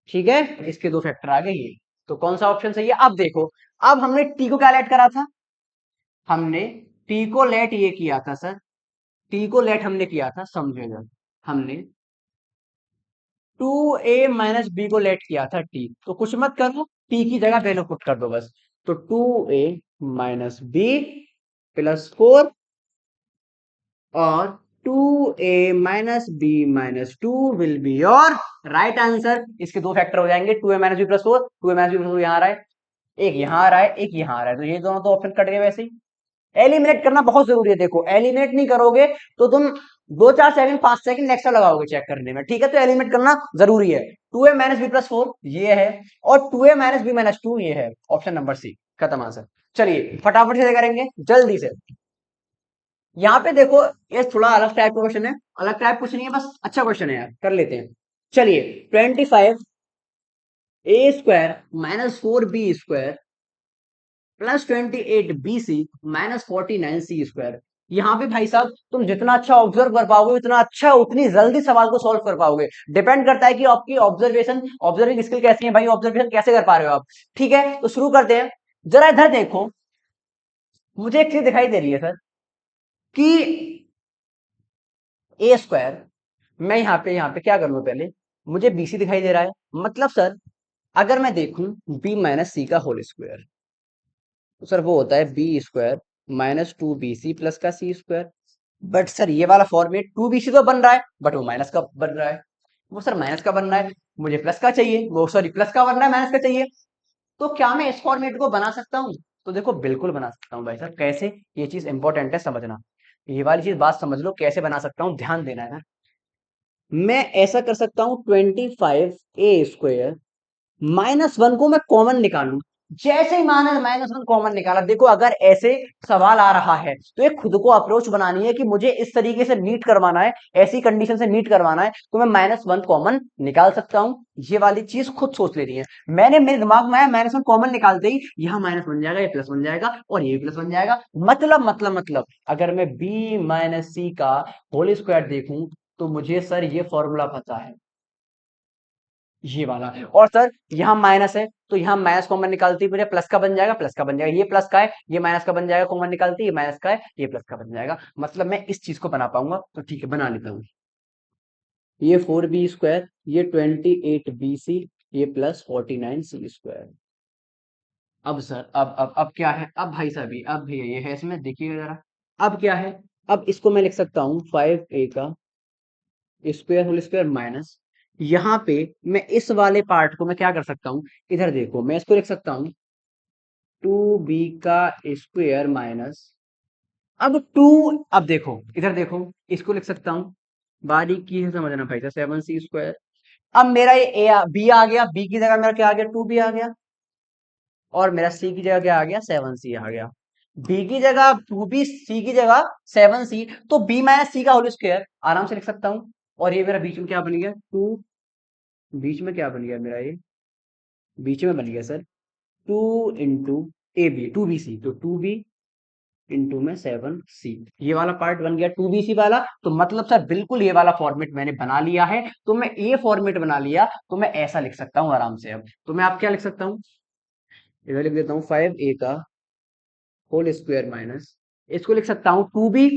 ठीक है, इसके दो फैक्टर आ गए ये। तो कौन सा ऑप्शन सही है, अब देखो। अब हमने टी को क्या लेट करा था, हमने टी को लेट ये किया था सर, टी को लेट हमने किया था, समझेगा, हमने 2a - b को लेट किया था टी, तो कुछ मत करो, टी की जगह वैल्यू पुट कर दो बस। तो 2a - b +4 और 2a - b - 2 will be your right answer. इसके दो फैक्टर हो जाएंगे, 2a - b +4, 2a - b +4 यहाँ आ रहा है, एक यहाँ आ रहा है, एक यहाँ आ रहा है, तो ये दोनों तो ऑप्शन कट गए वैसे ही। एलिमिनेट करना बहुत जरूरी है, देखो एलिमिनेट नहीं करोगे तो तुम 2 4 सेकंड 5 सेकंड एक्स्ट्रा लगाओगे चेक करने में। ठीक है, तो एलिमिनेट करना जरूरी है। 2a - b +4 ये है, और 2a - b - 2 ये है, ऑप्शन नंबर सी, खत्म आंसर। चलिए फटाफट से करेंगे जल्दी से। यहाँ पे देखो, ये थोड़ा अलग टाइप का क्वेश्चन है, अलग टाइप कुछ नहीं है, बस अच्छा क्वेश्चन है यार, कर लेते हैं। चलिए, 25a² - 4b² +28bc - 49c²। यहाँ पे भाई साहब तुम जितना अच्छा ऑब्जर्व कर पाओगे उतना अच्छा, उतनी जल्दी सवाल को सॉल्व कर पाओगे। डिपेंड करता है कि आपकी ऑब्जर्विंग स्किल कैसी है भाई, ऑब्जर्वेशन कैसे कर पा रहे हो आप। ठीक है, तो शुरू करते हैं। जरा इधर देखो, मुझे एक चीज दिखाई दे रही है सर, कि a², मैं यहाँ पे क्या करूंगा, पहले मुझे bc दिखाई दे रहा है, मतलब सर अगर मैं देखूं b - c² तो सर वो होता है b² -2bc प्लस का c²। बट सर ये वाला फॉर्मेट 2bc तो बन रहा है, बट वो माइनस का बन रहा है, वो सर माइनस का बन रहा है, मुझे प्लस का चाहिए, वो सॉरी प्लस का बन रहा है, माइनस का चाहिए। तो क्या मैं इस फॉर्मेट को बना सकता हूँ, तो देखो बिल्कुल बना सकता हूँ भाई साहब। कैसे, ये चीज इंपॉर्टेंट है समझना, ये वाली चीज बात समझ लो, कैसे बना सकता हूँ, ध्यान देना है ना। मैं ऐसा कर सकता हूँ, 25a² -1 को मैं कॉमन निकालूं। जैसे ही मैंने -1 कॉमन निकाला, देखो अगर ऐसे सवाल आ रहा है तो एक खुद को अप्रोच बनानी है कि मुझे इस तरीके से मीट करवाना है, ऐसी कंडीशन से मीट करवाना है, तो मैं -1 कॉमन निकाल सकता हूं। ये वाली चीज खुद सोच लेनी है। मैंने मेरे दिमाग में आया, -1 कॉमन निकालते ही यहाँ माइनस बन जाएगा, ये प्लस बन जाएगा, और ये प्लस बन जाएगा। मतलब अगर मैं b - c का होल स्क्वायर देखूं, तो मुझे सर ये फॉर्मूला पता है, ये वाला। और सर यहाँ माइनस है, तो यहाँ माइनस कॉमन निकालती मुझे प्लस का बन जाएगा, प्लस का बन जाएगा, ये प्लस का है, ये माइनस का बन जाएगा, कॉमन निकालती, ये माइनस का है, ये प्लस का बन जाएगा। मतलब मैं इस चीज को बना पाऊंगा, तो ठीक है बना लेता हूँ। ये 4b², ये 28bc, ये +49c²। अब सर अब क्या है, अब भाई साहब अब भैया ये है, इसमें देखिएगा जरा। अब क्या है, अब इसको मैं लिख सकता हूँ 5a का स्क्वायर होल स्क्वायर माइनस, यहाँ पे मैं इस वाले पार्ट को मैं क्या कर सकता हूँ, इधर देखो मैं इसको लिख सकता हूँ 2b का स्क्वायर माइनस, अब 2, अब देखो इधर देखो, इसको लिख सकता हूँ, बारीकी से समझना भाई, 7c² अब मेरा ये बी आ गया, बी की जगह मेरा क्या आ गया, 2b आ गया, और मेरा सी की जगह क्या आ गया, 7c आ गया। बी की जगह 2b, सी की जगह 7c, तो b माइनस सी का होल स्क्वायर आराम से लिख सकता हूं। और ये मेरा बीच में क्या बन गया, टू, बीच में क्या बन गया मेरा, ये बीच में बन गया sir 2 into two b c, तो 2b इंटू में 7c, ये वाला पार्ट बन गया 2bc वाला। तो मतलब सर बिल्कुल ये वाला फॉर्मेट मैंने बना लिया है, तो मैं ये फॉर्मेट बना लिया, तो मैं ऐसा लिख सकता हूं आराम से। अब तो मैं आप क्या लिख सकता हूँ, इधर लिख देता हूँ 5a का होल स्क्वायर माइनस, इसको लिख सकता हूँ 2b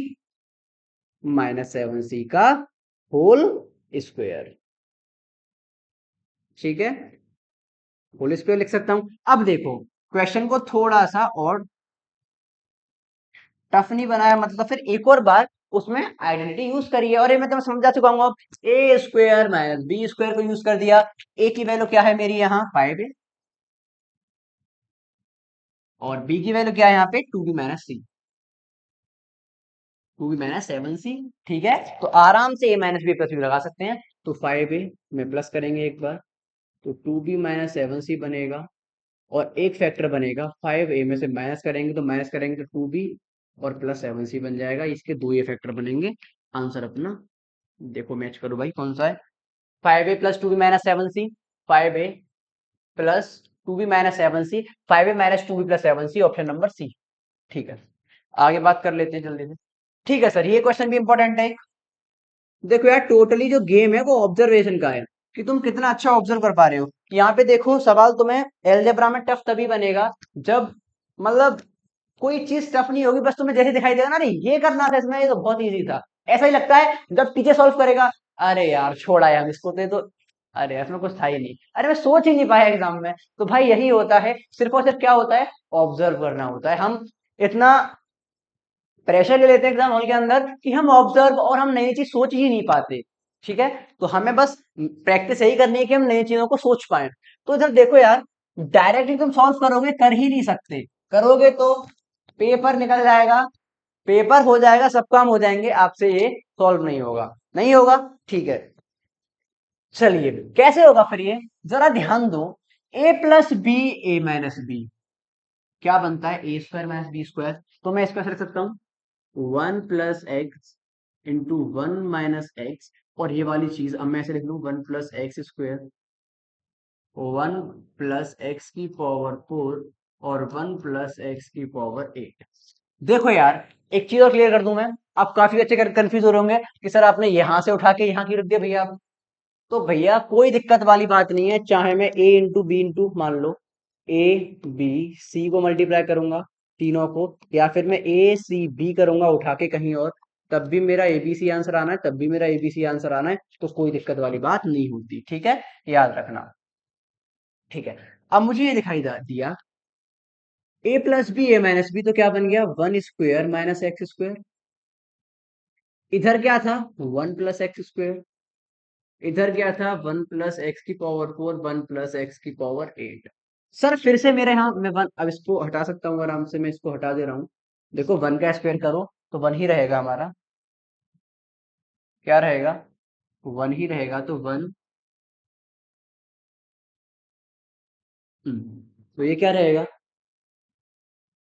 माइनस 7c का होल स्क्वायर, ठीक है, होल स्क्वायर लिख सकता हूं। अब देखो क्वेश्चन को थोड़ा सा और टफ नहीं बनाया, मतलब फिर एक और बार उसमें आइडेंटिटी यूज करिए, और ये मैं तुम्हें समझा चुका हूँ। ए स्क्वायर माइनस बी स्क्वायर को यूज कर दिया, ए की वैल्यू क्या है मेरी यहाँ 5 है, और बी की वैल्यू क्या है यहाँ पे 2b माइनस 7c, ठीक है। तो आराम से ए माइनस बी प्लस बी लगा सकते हैं, तो 5a में प्लस करेंगे एक बार, तो 2b माइनस 7c बनेगा, और एक फैक्टर बनेगा 5a में से माइनस करेंगे, तो माइनस करेंगे तो 2b और प्लस 7c बन जाएगा, इसके दो ये फैक्टर बनेंगे। आंसर अपना देखो मैच करो भाई कौन सा है, 5a plus 2b minus 7c, 5a plus 2b minus 7c, 5a minus 2b plus 7c, option number c, ठीक है। आगे बात कर लेते हैं जल्दी से, ठीक है सर, ये क्वेश्चन भी इंपॉर्टेंट है। देखो यार टोटली जो गेम है वो ऑब्जर्वेशन का है, कि तुम कितना अच्छा ऑब्जर्व कर पा रहे हो। यहाँ पे देखो सवाल तुम्हें एलजेब्रा में टफ तभी बनेगा जब, मतलब कोई चीज टफ नहीं होगी, बस तुम्हें जैसे दिखाई देगा ना, नहीं ये करना था इसमें, ये तो बहुत इजी था, ऐसा ही लगता है जब टीचर सॉल्व करेगा, अरे यार छोड़ा यार इसको, तो अरे इसमें कुछ था ही नहीं, अरे मैं सोच ही नहीं पाया एग्जाम में। तो भाई यही होता है, सिर्फ और सिर्फ क्या होता है, ऑब्जर्व करना होता है। हम इतना प्रेशर ले लेते हैं एग्जाम हॉल के अंदर कि हम ऑब्जर्व और हम नई चीज सोच ही नहीं पाते, ठीक है। तो हमें बस प्रैक्टिस यही करनी है कि हम नई चीजों को सोच पाए। तो इधर देखो यार, डायरेक्टली तुम सॉल्व करोगे, कर ही नहीं सकते, करोगे तो पेपर निकल जाएगा, पेपर हो जाएगा, सब काम हो जाएंगे, आपसे ये सॉल्व नहीं होगा, नहीं होगा, ठीक है। चलिए कैसे होगा फिर ये, जरा ध्यान दो, ए plus b, a minus b क्या बनता है, a square minus b square, तो मैं इसको ऐसे रख सकता हूँ 1 plus x into 1 minus x, और ये वाली चीज अब मैं ऐसे लिख लूँ 1 plus x square, 1 plus x की पावर 4 और 1 प्लस एक्स की पावर 8। देखो यार एक चीज और क्लियर कर दूं मैं, आप काफी अच्छे कंफ्यूज हो रहे होंगे कि सर आपने यहां से उठा के यहाँ की रख दिया भैया आप। तो भैया कोई दिक्कत वाली बात नहीं है, चाहे मैं ए इंटू बी इंटू मान लो ए बी सी को मल्टीप्लाई करूंगा तीनों को, या फिर मैं ए सी बी करूंगा उठा के कहीं और, तब भी मेरा एबीसी आंसर आना है, तब भी मेरा एबीसी आंसर आना है, तो कोई दिक्कत वाली बात नहीं होती, ठीक है, याद रखना, ठीक है। अब मुझे ये दिखाई दिया ए plus b a minus B, तो क्या बन गया 1 स्क्वायर माइनस एक्स स्क्वायर, इधर क्या था 1 प्लस एक्स स्क्वायर, इधर क्या था 1 प्लस एक्स की पावर 4, 1 प्लस एक्स की पावर 8। सर फिर से मेरे यहाँ मैं वन, अब इसको हटा सकता हूँ आराम से, मैं इसको हटा दे रहा हूँ। देखो 1 का स्क्वायर करो तो 1 ही रहेगा हमारा, क्या रहेगा 1 ही रहेगा, तो 1, तो ये क्या रहेगा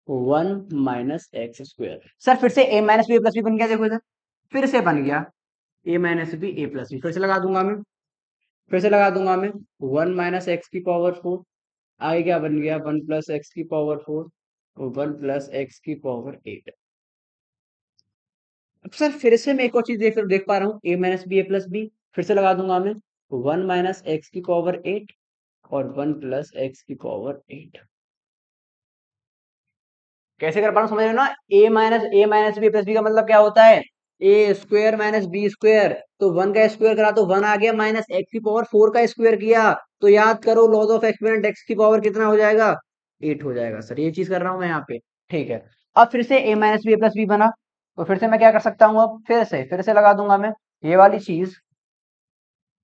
1 माइनस एक्स स्क्वायर। सर फिर से ए माइनस बी प्लस बी बन गया, देखो इधर फिर से बन गया ए माइनस बी ए प्लस बी, फिर से लगा दूंगा मैं, फिर से लगा दूंगा मैं 1 माइनस एक्स की पावर 4, आगे क्या बन गया 1 प्लस एक्स की पावर 4 और 1 प्लस एक्स की पावर 8। अब सर फिर से मैं एक और चीज देख पा रहा हूँ, ए माइनस बी ए प्लस बी, फिर से लगा दूंगा मैं 1 माइनस एक्स की पावर 8 और 1 प्लस एक्स की पावर 8। कैसे कर पा रहा हूँ समझ रहे हो ना, ए माइनस बी प्लस बी का मतलब क्या होता है, a square minus b square, तो 1 का स्क्वायर करा तो 1 आ गया, माइनस एक्स की पावर 4 का स्क्वायर किया, तो याद करो लॉज ऑफ एक्सपोनेंट एक्स की पावर कितना हो जाएगा 8 हो जाएगा। सर ये चीज कर रहा हूँ मैं यहाँ पे, ठीक है। अब फिर से ए माइनस बी प्लस बी बना, तो फिर से मैं क्या कर सकता हूँ, अब फिर से लगा दूंगा मैं ये वाली चीज,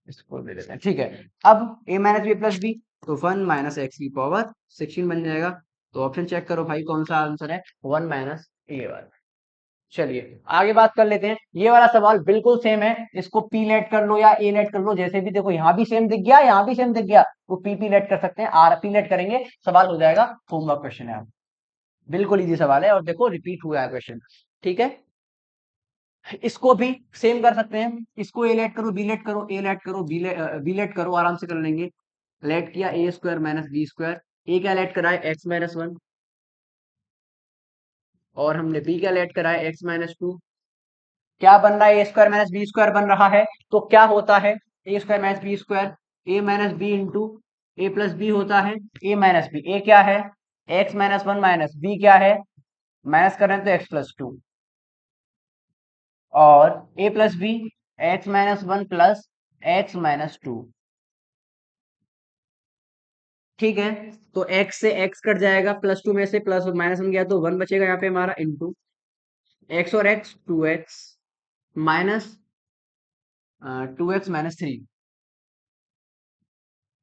इसको ले लेते हैं, ठीक है। अब ए माइनस बी प्लस बी, तो 1 माइनस एक्स की पावर 16 बन जाएगा, तो ऑप्शन चेक करो भाई कौन सा आंसर है, 1 माइनस ए वाला, चलिए आगे बात कर लेते हैं। ये वाला सवाल बिल्कुल सेम है, इसको पी लेट कर लो या ए लेट कर लो, जैसे भी देखो, यहां भी सेम दिख गया, यहां भी सेम दिख गया, वो पी लेट कर सकते हैं, आर पी लेट करेंगे, सवाल हो जाएगा। होमवर्क क्वेश्चन है, बिल्कुल इजी सवाल है, और देखो रिपीट हुआ है क्वेश्चन। ठीक है, इसको भी सेम कर सकते हैं, इसको ए लेट करो, बी लेट करो, ए लेट करो, बी लेट करो, आराम से कर लेंगे। लेट किया ए स्क्वायर माइनस बी स्क्वायर, ए क्या लेट करा है एक्स माइनस वन, और हमने बी क्या लेट करा है एक्स माइनस टू। क्या बन रहा है, a square minus b square बन रहा है, तो क्या होता है a square minus b square, a minus b into a plus b होता है, ए माइनस बी, ए क्या है x minus one, minus b क्या है, माइनस कर रहे हैं तो एक्स प्लस टू, और a plus b x minus one plus x minus two. ठीक है, तो x से x कट जाएगा, प्लस टू में से प्लस माइनस वन गया तो वन बचेगा यहाँ पे हमारा, इंटू एक्स और x, two x minus two x minus three.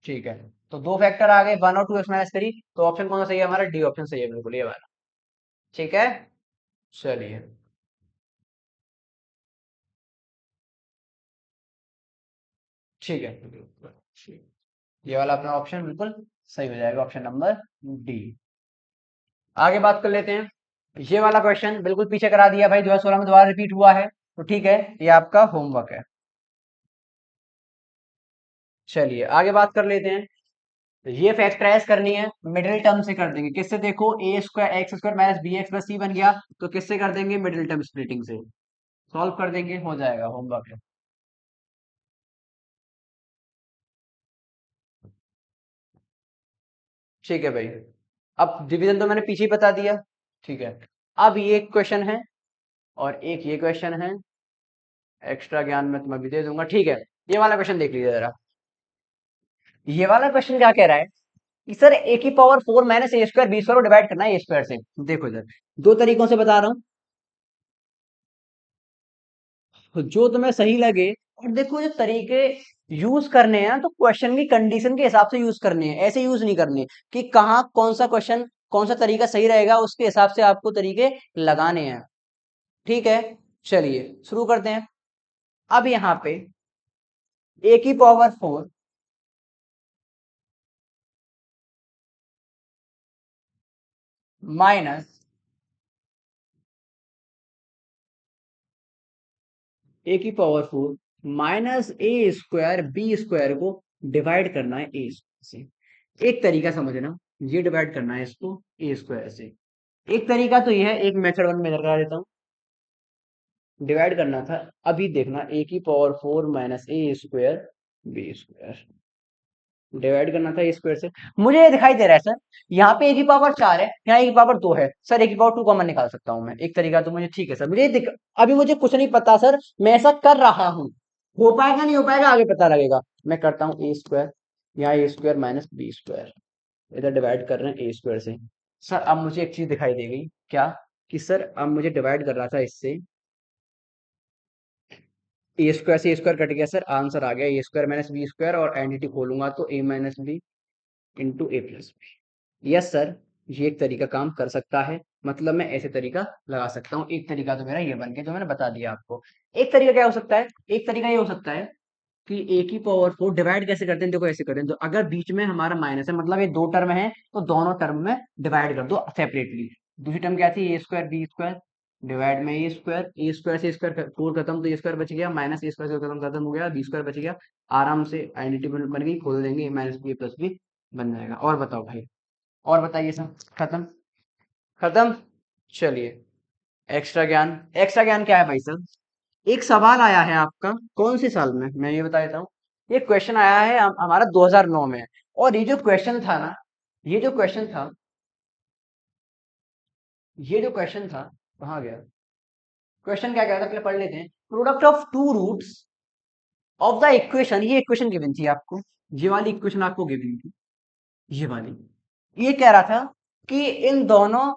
ठीक है, तो दो फैक्टर आ गए, वन और टू एक्स माइनस थ्री, तो ऑप्शन कौन सा सही है हमारा, डी ऑप्शन सही है बिल्कुल, ये वाला। ठीक है, चलिए ठीक है, ये वाला अपना ऑप्शन बिल्कुल सही हो जाएगा, ऑप्शन नंबर डी। आगे बात कर लेते हैं। ये वाला क्वेश्चन बिल्कुल पीछे करा दिया भाई, 2016 में दोबारा रिपीट हुआ है, तो ठीक है, ये आपका होमवर्क है। चलिए आगे बात कर लेते हैं। ये फैक्टराइज करनी है, मिडिल टर्म से कर देंगे, किससे, देखो a square x square minus b x plus c बन गया, तो किससे कर देंगे, मिडिल टर्म स्प्लिटिंग से सॉल्व कर देंगे, हो जाएगा, होमवर्क है। ठीक है भाई, अब डिवीजन तो मैंने पीछे ही बता दिया। ठीक है, अब ये क्वेश्चन है और एक ये क्वेश्चन है, एक्स्ट्रा ज्ञान मैं तुम्हें भी दे दूंगा। ठीक है, ये वाला क्वेश्चन देख लीजिए जरा। ये वाला क्वेश्चन क्या कह रहा है कि सर ए की पावर फोर माइनस ए स्क्वायर बी स्क्वायर को डिवाइड करना है ए स्क्वायर से। देखो इधर दो तरीकों से बता रहा हूँ, तो जो तुम्हें सही लगे, और देखो जो तरीके यूज करने हैं ना, तो क्वेश्चन की कंडीशन के हिसाब से यूज करने हैं, ऐसे यूज नहीं करने कि कहाँ कौन सा क्वेश्चन, कौन सा तरीका सही रहेगा, उसके हिसाब से आपको तरीके लगाने हैं। ठीक है, चलिए शुरू करते हैं। अब यहाँ पे ए की पावर फोर माइनस ए की पावर फोर माइनस ए स्क्वायर बी स्क्वायर को डिवाइड करना है ए से। एक तरीका समझना, ये डिवाइड करना है इसको ए स्क्वायर से। एक तरीका तो ये है, एक मेथड वन में लगा देता हूँ, डिवाइड करना था, अभी देखना ए की पावर फोर माइनस ए स्क्वायर बी स्क्वायर, डिवाइड करना था ए स्क्वायर से। मुझे ये दिखाई दे रहा है सर, यहाँ पे ए की पावर चार है, यहाँ ए की पावर दो है, सर ए की पावर टू कॉमन निकाल सकता हूँ मैं, एक तरीका तो मुझे, ठीक है सर, अभी मुझे कुछ नहीं पता सर, मैं ऐसा कर रहा हूँ, हो पाएगा नहीं हो पाएगा आगे पता लगेगा। मैं करता हूँ ए स्क्वायर, यहाँ ए स्क्वायर माइनस बी स्क्वायर, इधर डिवाइड कर रहे हैं ए स्क्वायर से। सर अब मुझे एक चीज दिखाई दे गई, क्या, कि सर अब मुझे डिवाइड कर रहा था इससे, ए स्क्वायर से ए स्क्वायर कट गया सर, आंसर आ गया ए स्क्वायर माइनस बी स्क्वायर, और एंटिटी खोलूंगा तो a minus b into a plus B. Yes sir, ये एक तरीका काम कर सकता है, मतलब मैं ऐसे तरीका लगा सकता हूँ। एक तरीका तो मेरा ये बन गया जो मैंने बता दिया आपको। एक तरीका क्या हो सकता है, एक तरीका ये हो सकता है कि ए की पावर को डिवाइड कैसे करते हैं, देखो ऐसे करें, तो अगर बीच में हमारा माइनस है, मतलब ये दो टर्म है, तो दोनों टर्म में डिवाइड कर दो सेपरेटली। दूसरी टर्म क्या थी, ए स्क्वायर बी स्क्वायर, डिवाइड में ए स्क्वायर से स्क्वायर फोर खत्म, तो ए स्क्वायर बच गया, माइनस ए स्क्वायर से खत्म हो गया, बी स्क्वायर बच गया, आराम से आइडेंटिटी बन गई, खोल देंगे, माइनस बी प्लस बी बन जाएगा। और बताओ भाई, और बताइए सर, खत्म, खत्म। चलिए, एक्स्ट्रा ज्ञान, एक्स्ट्रा ज्ञान क्या है भाई सर, एक सवाल आया है आपका, कौन से साल में, मैं ये बता देता हूँ। ये क्वेश्चन आया है हमारा 2009 में, और ये जो क्वेश्चन था ना, ये जो क्वेश्चन था, ये जो क्वेश्चन था, कहाँ गया क्वेश्चन, क्या कहता था पहले पढ़ लेते हैं। Product of two roots of the equation, ये इक्वेशन गिवन थी आपको, ये वाली इक्वेशन आपको गिवन थी, ये वाली, ये कह रहा था कि इन दोनों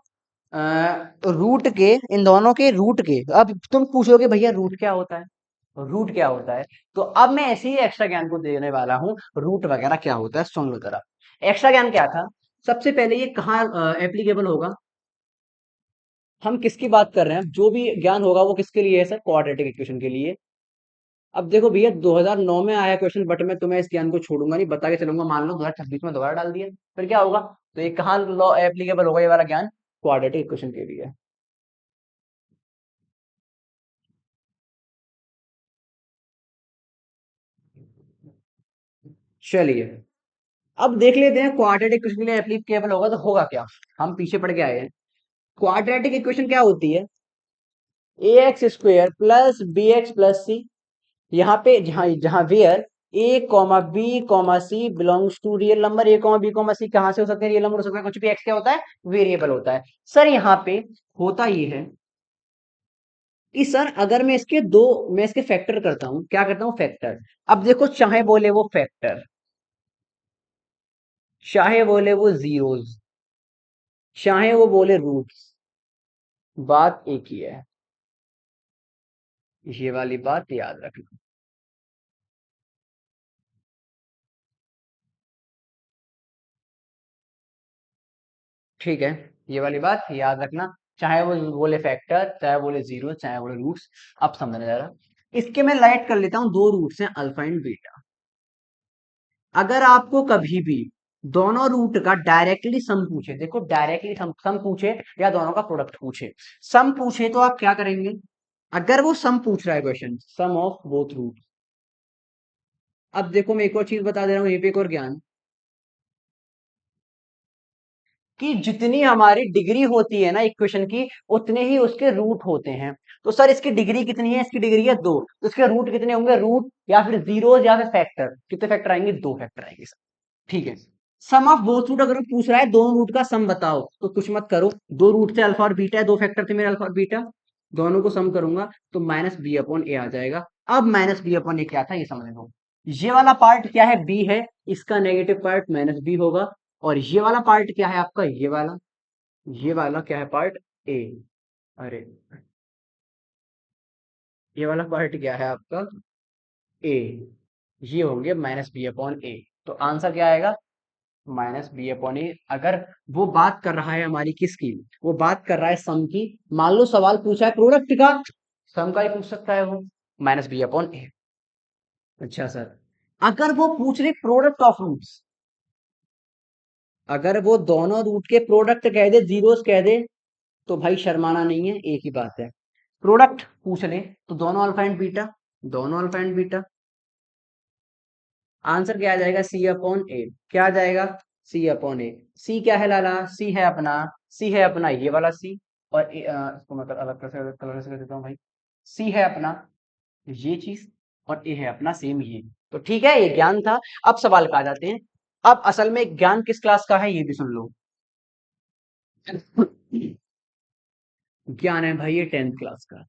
रूट के, इन दोनों के रूट के, अब तुम पूछोगे भैया रूट क्या होता है, रूट क्या होता है, तो अब मैं ऐसे ही एक्स्ट्रा ज्ञान को देने वाला हूँ, रूट वगैरह क्या होता है सुन लो जरा। एक्स्ट्रा ज्ञान क्या था, सबसे पहले ये कहाँ एप्लीकेबल होगा, हम किसकी बात कर रहे हैं, जो भी ज्ञान होगा वो किसके लिए है सर, क्वाड्रेटिक इक्वेशन के लिए। अब देखो भैया 2009 में आया क्वेश्चन, बट मैं तुम्हें इस ज्ञान को छोड़ूंगा नहीं, बता के चलूंगा, मान लो 2026 में दोबारा डाल दिया, फिर क्या होगा। तो ये कहाँ लॉ एप्लीकेबल होगा, ये वाला ज्ञान क्वाड्रेटिक इक्वेशन के लिए। चलिए अब देख लेते हैं क्वाड्रेटिक इक्वेशन के लिए एप्लीकेबल होगा तो होगा क्या। हम पीछे पड़ के आए हैं। क्वाड्रेटिक इक्वेशन क्या होती है, a x square plus b x plus c. यहाँ पे जहां जहां where a comma b comma c belongs to real number, a comma b comma c कहां से हो सकते हैं, रियल नंबर हो सकता है, कुछ भी एक्स क्या होता है, वेरिएबल होता है। सर यहाँ पे होता ये है कि सर अगर मैं इसके फैक्टर करता हूं, क्या करता हूं फैक्टर। अब देखो चाहे बोले वो फैक्टर, चाहे बोले वो जीरोस, चाहे वो बोले रूट्स, बात एक ही है। ये वाली बात याद रखना। ठीक है, ये वाली बात याद रखना। चाहे वो बोले फैक्टर, चाहे बोले जीरो, चाहे बोले रूट्स। अब समझना जरा, इसके मैं लाइट कर लेता हूं, दो रूट्स हैं अल्फा एंड बीटा। अगर आपको कभी भी दोनों रूट का डायरेक्टली सम पूछे, देखो डायरेक्टली सम पूछे या दोनों का प्रोडक्ट पूछे, सम पूछे तो आप क्या करेंगे। अगर वो सम पूछ रहा है question, sum of both root. अब देखो मैं एक और चीज बता दे रहा हूँ, ये पे एक और ज्ञान, कि जितनी हमारी डिग्री होती है ना इक्वेशन की, उतने ही उसके रूट होते हैं। तो सर इसकी डिग्री कितनी है, इसकी डिग्री है दो, तो इसके रूट कितने होंगे, रूट या फिर जीरो या फिर फैक्टर, कितने फैक्टर आएंगे, दो फैक्टर आएंगे सर। ठीक है, सम ऑफ बोथ रूट अगर पूछ रहा है दोनों रूट का सम बताओ, तो कुछ मत करो, दो रूट थे अल्फा और बीटा है, दो फैक्टर थे मेरे अल्फा और बीटा, दोनों को सम करूंगा तो माइनस बी अपॉन ए आ जाएगा। अब माइनस बी अपॉन ए क्या था ये समझ लो। ये वाला पार्ट क्या है, बी है, इसका नेगेटिव पार्ट माइनस बी होगा। और ये वाला पार्ट क्या है आपका, ये वाला क्या है पार्ट, ए। अरे ये वाला पार्ट क्या है आपका, ए। ये होंगे माइनस बी अपॉन ए। तो आंसर क्या आएगा, माइनस बी अपॉन ए। अगर वो बात कर रहा है हमारी किसकी, वो बात कर रहा है सम की, मान लो सवाल पूछा है प्रोडक्ट का, सम का ही पूछ सकता है वो, माइनस बी अपॉन ए। अच्छा सर, अगर वो पूछ रहे प्रोडक्ट ऑफ रूट्स, अगर वो दोनों रूट के प्रोडक्ट कह दे, जीरोस कह दे, तो भाई शर्माना नहीं है, एक ही बात है। प्रोडक्ट पूछ ले तो दोनों अल्फा एंड बीटा, दोनों अल्फा एंड बीटा, आंसर क्या आ जाएगा, सी अपॉन ए। क्या आ जाएगा, सी अपॉन ए। सी क्या है लाला, सी है अपना, सी है अपना ये वाला सी, और इसको मैं अलग कलर से कर देता हूँ भाई। सी है अपना ये चीज, और ए है अपना सेम ये। तो ठीक है, ये ज्ञान था। अब सवाल पे आ जाते हैं। अब असल में ज्ञान किस क्लास का है ये भी सुन लो। ज्ञान है भाई ये 10th क्लास का।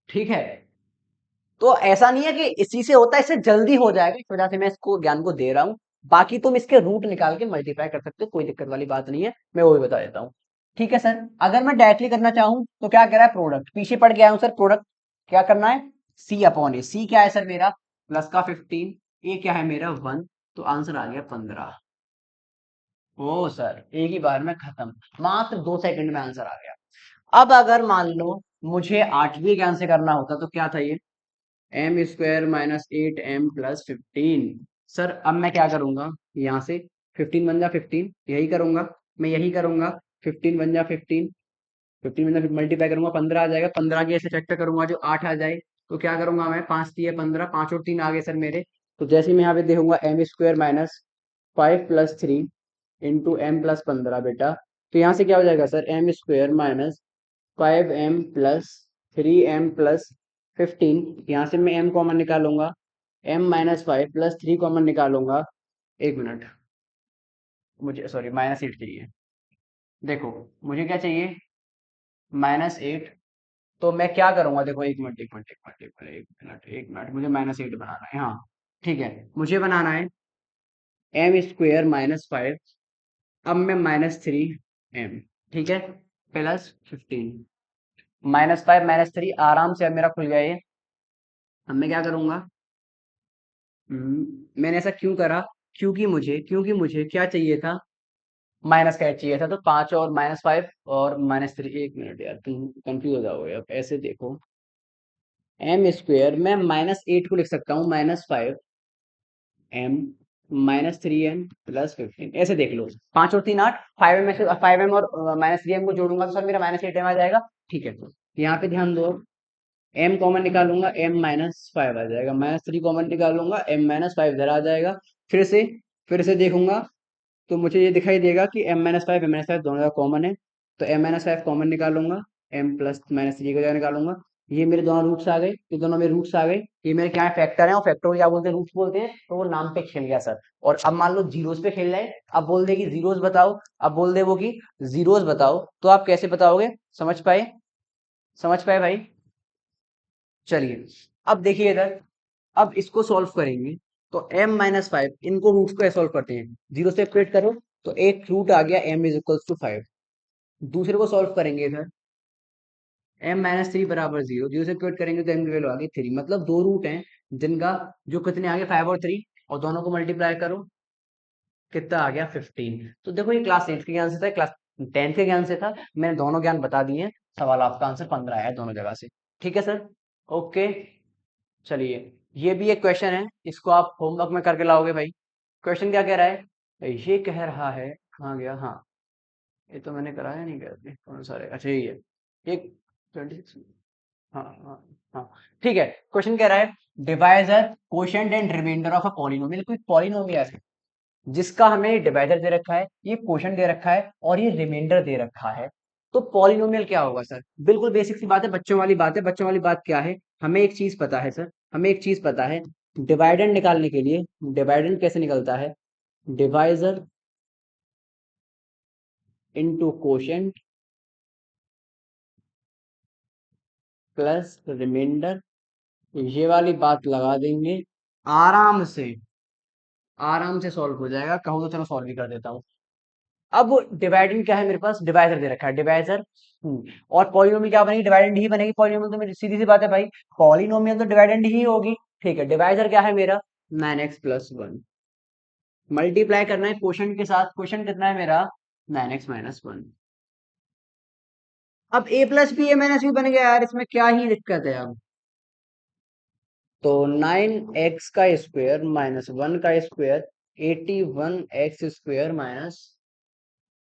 ठीक है, तो ऐसा नहीं है कि इसी से होता है, इससे जल्दी हो जाएगा, इस वजह से मैं इसको ज्ञान को दे रहा हूं। बाकी तुम इसके रूट निकाल के मल्टीप्लाई कर सकते हो, कोई दिक्कत वाली बात नहीं है, मैं वो भी बता देता हूँ। ठीक है सर, अगर मैं डायरेक्टली करना चाहूं तो क्या कह रहा है, प्रोडक्ट पीछे पड़ गया हूं सर, प्रोडक्ट क्या करना है, सी अपॉन ए। सी क्या है सर मेरा, प्लस का 15, ए क्या है मेरा 1, तो आंसर आ गया 15। ओ सर एक ही बार में खत्म, मात्र 2 सेकंड में आंसर आ गया। अब अगर मान लो मुझे आठवीं ज्ञान से करना होता तो क्या था ये, M square minus 8m+15। Sir अब मैं क्या करूंगा, यहाँ से 15 बन जा 15, यही करूंगा, मैं यही करूंगा, 15 बन जा 15, 15 बन जा, मल्टीप्लाई करूंगा 15 आ जाएगा, 15 की ऐसे फैक्टर करूंगा जो 8 आ जाए। तो क्या करूंगा मैं, 5 दिए 15, 5 और 3 आ गए सर मेरे। तो जैसे मैं यहाँ पे देखूंगा M square minus 5+3 into m+15 बेटा, तो यहाँ से क्या हो जाएगा sir, M square minus 5m+3m+15, यहाँ से मैं m कॉमन निकालूंगा, m-5 + 3 कॉमन निकालूंगा। एक मिनट, मुझे सॉरी -8 चाहिए। देखो मुझे क्या चाहिए, -8। तो मैं क्या करूंगा, देखो एक मिनट एक मिनट एक मिनट एक मिनट एक मिनट एक मिनट, मुझे -8 बनाना है, हाँ ठीक है, मुझे बनाना है m² - 5, अब मैं -3m, ठीक है, +15, -5 -3 आराम से अब मेरा खुल गया ये। अब मैं क्या करूंगा, मैंने ऐसा क्यों करा, क्योंकि मुझे क्या चाहिए था, माइनस का चाहिए था, तो 5 और -5 और -3। 1 मिनट यार, तुम कंफ्यूज हो जाओगे। अब ऐसे देखो, एम स्क्वेयर में -8 को लिख सकता हूँ -5m -3n +15, ऐसे देख लो। 5 और 3 8, 5m में से 5m और -3m को जोड़ूंगा तो सर मेरा -8m आ जाएगा। ठीक है, तो यहाँ पे ध्यान दो, m कॉमन निकालूंगा, m-5 आ जाएगा, -3 कॉमन निकालूंगा, m-5 इधर आ जाएगा। फिर से फिर से देखूंगा तो मुझे ये दिखाई देगा कि m-5 m-5 दोनों का कॉमन है, तो m-5 कॉमन निकालूंगा, m प्लस -3 को जगह निकालूंगा। ये मेरे दोनों रूट्स आ गए, ये दोनों मेरे रूट्स आ गए, ये मेरे क्या है, फैक्टर है, और फैक्टर को क्या बोलते हैं, रूट्स बोलते हैं। तो वो नाम पे खेल गया सर। और अब मान लो जीरोस पे खेल जाए, अब बोल दे कि जीरोस बताओ, अब बोल दे वो कि जीरोस बताओ, तो आप कैसे बताओगे? समझ पाए? समझ पाए भाई? चलिए, अब देखिए इधर, अब इसको सॉल्व करेंगे, तो m-5, इनको रूट्स को सॉल्व करते हैं, जीरो से सेपरेट करो, तो एक रूट आ गया m इज इक्वल्स टू 5। दूसरे को सॉल्व करेंगे इधर, m-3 बराबर 0, जीरो से सेपरेट करेंगे तो m की वैल्यू आ गई 3। मतलब दो रूट हैं जिनका, जो कितने आ गए, 5 और 3, और दोनों को मल्टीप्लाई करो, कितना आ गया, 15। तो देखो ये क्लास 8 के ज्ञान से था, क्लास 10 के ज्ञान से था, मैंने दोनों ज्ञान बता दिए हैं। सवाल आपका आंसर 15 आया है दोनों जगह से। ठीक है सर, ओके। चलिए, ये भी एक क्वेश्चन है, इसको आप होमवर्क में करके लाओगे भाई। क्वेश्चन क्या कह रहा है? ये कह रहा है, कहाँ गया, हाँ, ये तो मैंने कराया नहीं, कहते कौन सा है, अच्छा ये है, ये 26। हाँ हाँ हाँ, ठीक है। क्वेश्चन कह रहा है, divisor quotient and remainder of a polynomial. कोई पॉलिनोमियल है जिसका हमें डिवाइजर दे रखा है, ये कोशेंट दे रखा है, और ये रिमाइंडर दे रखा है, तो पॉलिनोमियल क्या होगा सर? बिल्कुल बेसिक सी बात है, बच्चों वाली बात है। बच्चों वाली बात क्या है? हमें एक चीज पता है सर, हमें एक चीज पता है, डिवाइडेंड निकालने के लिए, डिवाइडेंड कैसे निकलता है? Divisor into quotient plus remainder, ये वाली बात लगा देंगे, आराम से, आराम से सॉल्व हो जाएगा। कहूँ तो चलो सॉल्व भी कर देता हूँ। अब डिवाइडेंड क्या है मेरे पास? डिवाइजर दे रखा है, डिवाइजर। और पॉलिनोमियल क्या बनेगी? डिवाइडेंड ही बनेगी। पॉलिनोमियल तो मेरी सीधी सी बात है भाई, पॉलिनोमियल तो डिवाइडेंड ही होगी। ठीक है, डिवाइजर क्या है मेरा? 9x+1। मल्टीप्लाई करना है क्वोशंट के साथ, क्वोशंट कितना है मेरा? 9x-1। अब a plus b a minus b बन गया यार, इसमें क्या ही दिक्कत है अब? तो 9x का स्क्वायर -1 का स्क्वायर, 81x²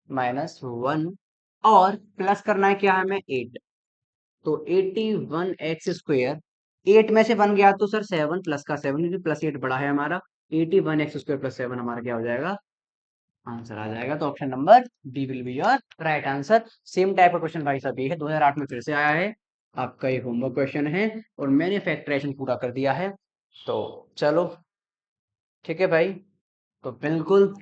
माइनस 1, और प्लस करना है क्या, हमें 8। तो 81x², 8 में से 1 गया तो सर 7, प्लस का 7, क्योंकि +8 बड़ा है हमारा। 81x² + 7 हमारा क्या हो जाएगा? आंसर आ जाएगा। तो option number D will be your right answer. Same type का क्वेश्चन भाई साहब ये है, 2008 में फिर से आया है, आपका ये होमवर्क क्वेश्चन है, और मैंने फैक्टराइजेशन पूरा कर दिया है। तो चलो, ठीक है भाई, तो बिल्कुल,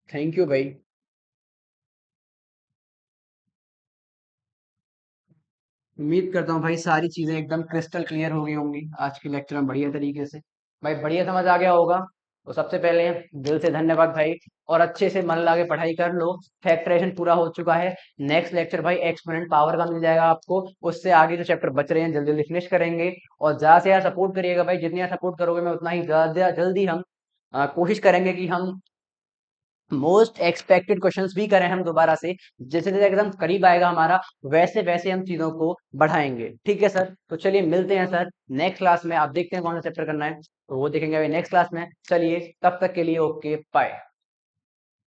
थैंक यू भाई। उम्मीद करता हूँ भाई सारी चीजें एकदम क्रिस्टल क्लियर हो गई होंगी आज के लेक्चर में, बढ़िया तरीके से। भाई बढ़िया समझ आ गया होगा। तो सबसे पहले दिल से धन्यवाद भाई, और अच्छे से मन लगा के पढ़ाई कर लो। फैक्टराइजेशन पूरा हो चुका है। नेक्स्ट लेक्चर भाई एक्सपोनेंट पावर का मिल जाएगा आपको, उससे आगे जो चैप्टर बच रहे हैं जल्दी जल्दी फिनिश करेंगे। और ज्यादा से ज्यादा सपोर्ट करिएगा भाई, जितनी ज्यादा सपोर्ट करोगे मैं उतना ही ज्यादा जल्दी हम कोशिश करेंगे कि हम मोस्ट एक्सपेक्टेड क्वेश्चंस भी करें हम दोबारा से। जैसे जैसे एकदम करीब आएगा हमारा, वैसे वैसे हम चीजों को बढ़ाएंगे। ठीक है सर, तो चलिए मिलते हैं सर नेक्स्ट क्लास में। आप देखते हैं कौन सा चैप्टर करना है, तो वो देखेंगे अभी नेक्स्ट क्लास में। चलिए, तब तक के लिए ओके बाय।